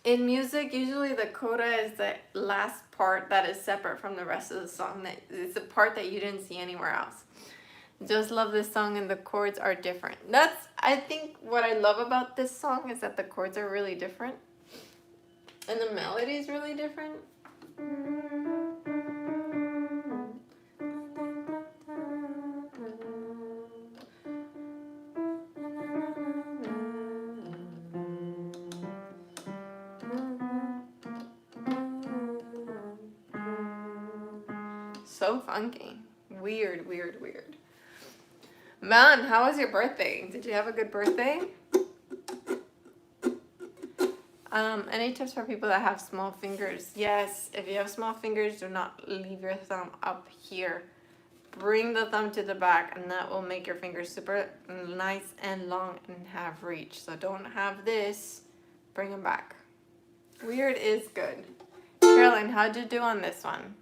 In music, usually the coda is the last part that is separate from the rest of the song. That it's the part that you didn't see anywhere else. Just love this song and the chords are different. That's, I think, what I love about this song is that the chords are really different. And the melody is really different. So funky. Weird, weird, weird. Man, how was your birthday? Did you have a good birthday? Any tips for people that have small fingers? Yes, if you have small fingers, do not leave your thumb up here. Bring the thumb to the back and that will make your fingers super nice and long and have reach. So don't have this, bring them back. Weird is good. Caroline, how'd you do on this one?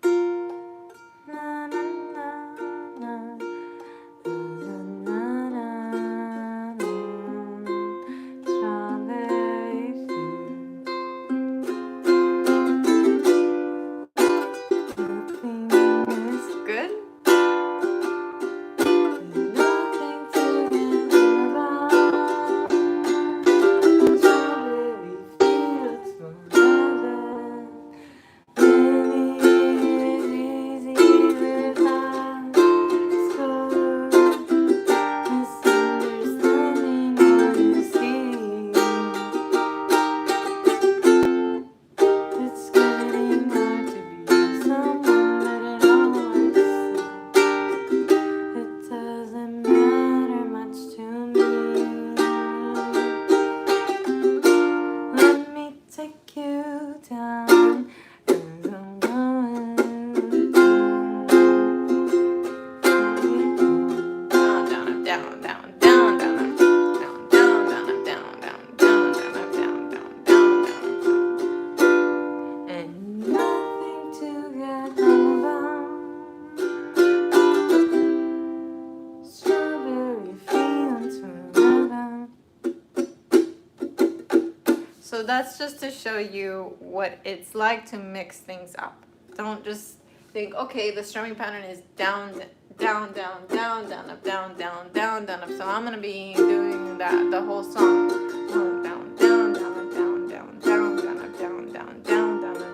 So that's just to show you what it's like to mix things up. Don't just think, okay, the strumming pattern is down, down, down, down, down, up, down, down, down, down, up. So I'm gonna be doing that the whole song. Down, down, down, down, up, down, down, down, down, up, down, down, down, down, up.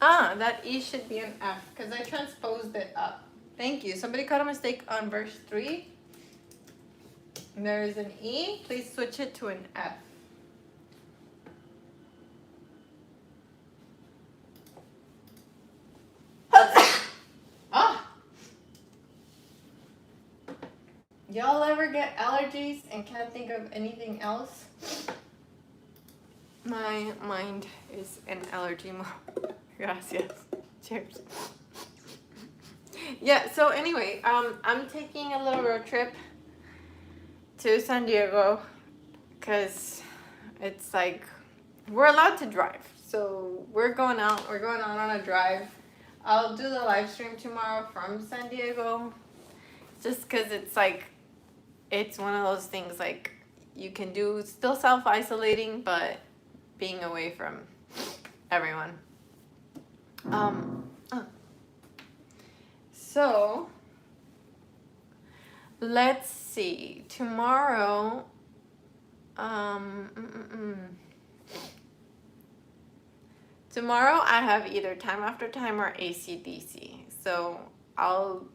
Ah, that E should be an F because I transposed it up. Thank you. Somebody caught a mistake on verse 3. There is an E. Please switch it to an F. Ah! Y'all ever get allergies and can't think of anything else? My mind is in allergy mode. Gracias. Cheers. Yeah, so anyway, I'm taking a little road trip to San Diego because it's like we're allowed to drive. So we're going out on a drive. I'll do the live stream tomorrow from San Diego just because it's like it's one of those things like you can do still self-isolating but being away from everyone. So let's see. Tomorrow, tomorrow I have either Time After Time or AC/DC. So I'll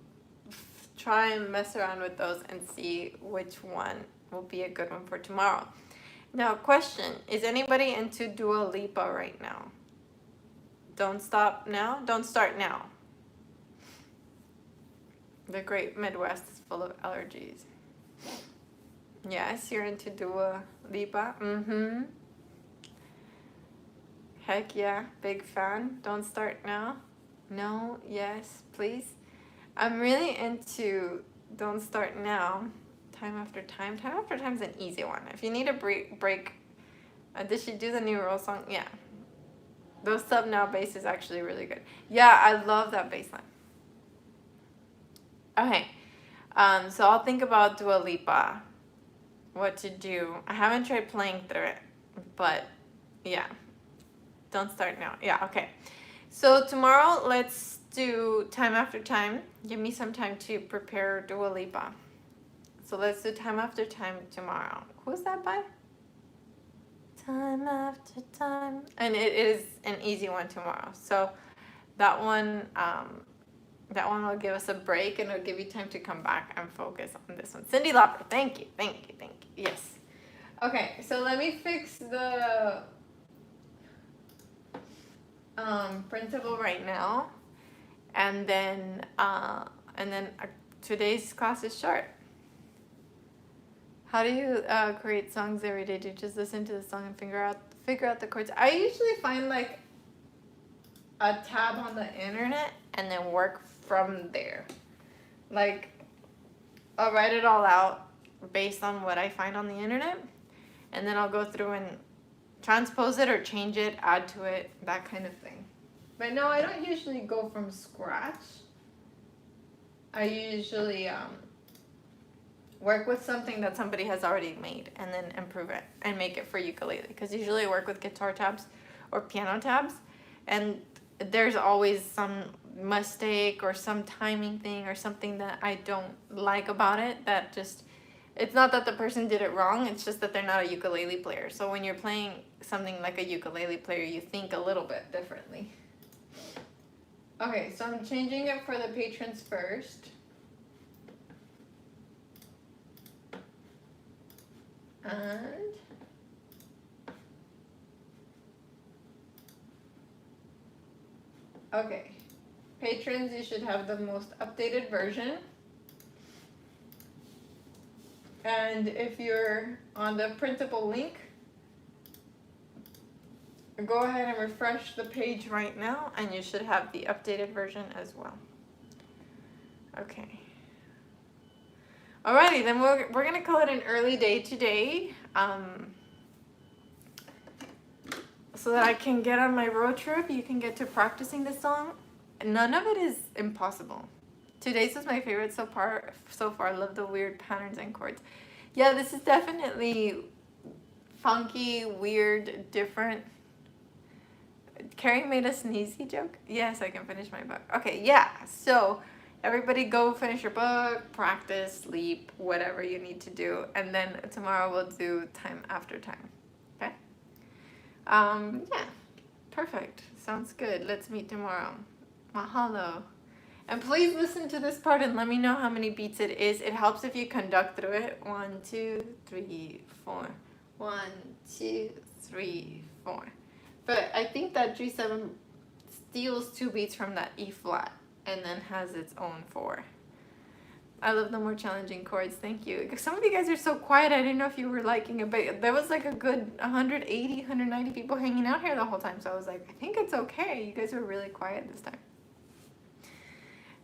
try and mess around with those and see which one will be a good one for tomorrow. Now, question, is anybody into Dua Lipa right now? Don't stop now? Don't start now. The great Midwest is full of allergies. Yes, you're into Dua Lipa? Mm-hmm. Heck yeah, big fan. Don't start now? No, yes, please. I'm really into Don't Start Now. Time After Time. Time After Time's an easy one. If you need a break, did she do the new Rose song? Yeah. Those Sub Now bass is actually really good. Yeah, I love that bass line. Okay, so I'll think about Dua Lipa, what to do. I haven't tried playing through it, but yeah, Don't Start Now. Yeah, okay. So tomorrow, let's do Time After Time. Give me some time to prepare Dua Lipa. So let's do Time After Time tomorrow. Who's that by? Time After Time. And it is an easy one tomorrow. So that one will give us a break and it'll give you time to come back and focus on this one. Cyndi Lauper, thank you, thank you, thank you. Yes. Okay, so let me fix the printable right now, and then today's class is short. How do you create songs every day? Do you just listen to the song and figure out the chords? I usually find like a tab on the internet and then work from there. Like I'll write it all out based on what I find on the internet, and then I'll go through and transpose it or change it, add to it, that kind of thing. But no, I don't usually go from scratch. I usually work with something that somebody has already made and then improve it and make it for ukulele. Because usually I work with guitar tabs or piano tabs, and there's always some mistake or some timing thing or something that I don't like about it that just, it's not that the person did it wrong, it's just that they're not a ukulele player. So when you're playing something like a ukulele player, you think a little bit differently. Okay, so I'm changing it for the patrons first. And okay, patrons, you should have the most updated version. And if you're on the printable link, go ahead and refresh the page right now, and you should have the updated version as well. Okay. Alrighty, then we're gonna call it an early day today. so that I can get on my road trip. You can get to practicing this song. None of it is impossible. Today's was my favorite so far. I love the weird patterns and chords. Yeah, this is definitely funky, weird, different. Carrie made a sneezy joke. Yes, I can finish my book. Okay, yeah. So everybody go finish your book, practice, sleep, whatever you need to do. And then tomorrow we'll do time after time. Okay? Yeah. Perfect. Sounds good. Let's meet tomorrow. Mahalo. And please listen to this part and let me know how many beats it is. It helps if you conduct through it. 1, 2, 3, 4. 1, 2, 3, 4. But I think that G7 steals 2 beats from that E flat and then has its own 4. I love the more challenging chords. Thank you. Some of you guys are so quiet. I didn't know if you were liking it, but there was like a good 180, 190 people hanging out here the whole time. So I was like, I think it's okay. You guys were really quiet this time.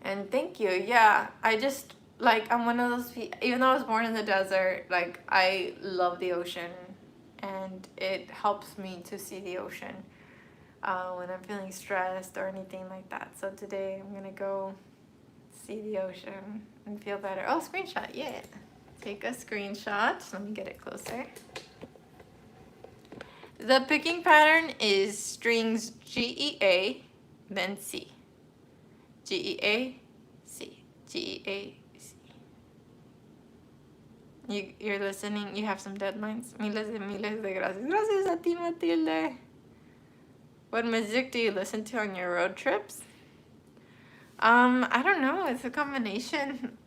And thank you. Yeah, I just, like, I'm one of those people, even though I was born in the desert, like, I love the ocean. And it helps me to see the ocean when I'm feeling stressed or anything like that. So today I'm going to go see the ocean and feel better. Oh, screenshot. Yeah. Take a screenshot. Let me get it closer. The picking pattern is strings G, E, A, then C. G, E, A, C. G, E, A, C. You're listening. You have some deadlines. Miles de miles de gracias. Gracias a ti, Matilde. What music do you listen to on your road trips? I don't know. It's a combination.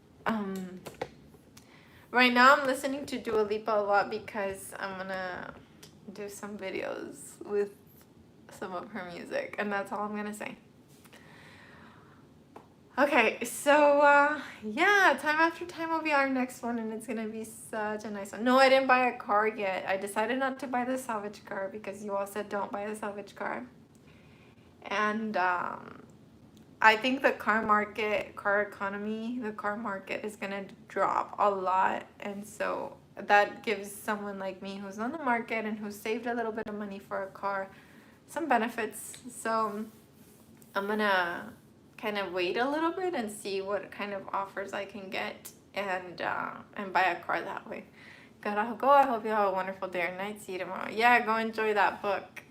Right now I'm listening to Dua Lipa a lot because I'm gonna do some videos with some of her music, and that's all I'm gonna say. Okay, so yeah, time after time will be our next one, and it's gonna be such a nice one. No, I didn't buy a car yet. I decided not to buy the salvage car because you all said don't buy the salvage car. And I think the car market is gonna drop a lot, and so that gives someone like me who's on the market and who saved a little bit of money for a car some benefits. So I'm gonna kind of wait a little bit and see what kind of offers I can get and buy a car that way. Gotta go. I hope you have a wonderful day or night. See you tomorrow. Yeah, go enjoy that book.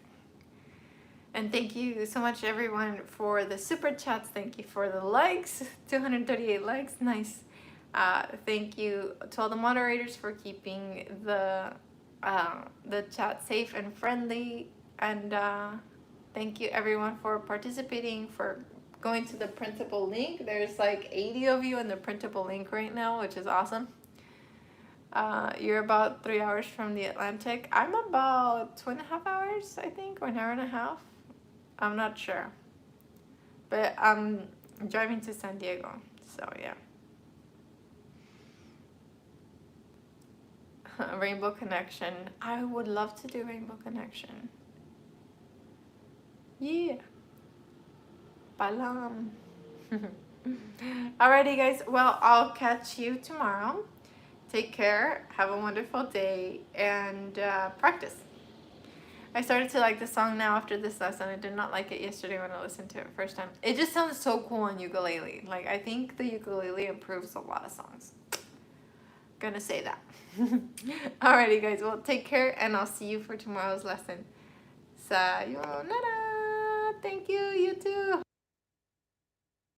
And thank you so much, everyone, for the super chats. Thank you for the likes. 238 likes. Nice. Thank you to all the moderators for keeping the chat safe and friendly. And thank you, everyone, for participating, for going to the printable link. There's like 80 of you in the printable link right now, which is awesome. You're about 3 hours from the Atlantic. I'm about 2.5 hours, I think, or an hour and a half. I'm not sure. But I'm driving to San Diego, so yeah. Rainbow Connection. I would love to do Rainbow Connection. Yeah. Balam. Alrighty, guys. Well, I'll catch you tomorrow. Take care. Have a wonderful day and practice. I started to like the song now after this lesson. I did not like it yesterday when I listened to it first time. It just sounds so cool on ukulele. Like, I think the ukulele improves a lot of songs. Gonna say that. Alrighty, guys. Well, take care, and I'll see you for tomorrow's lesson. Sayonara. Thank you. You too.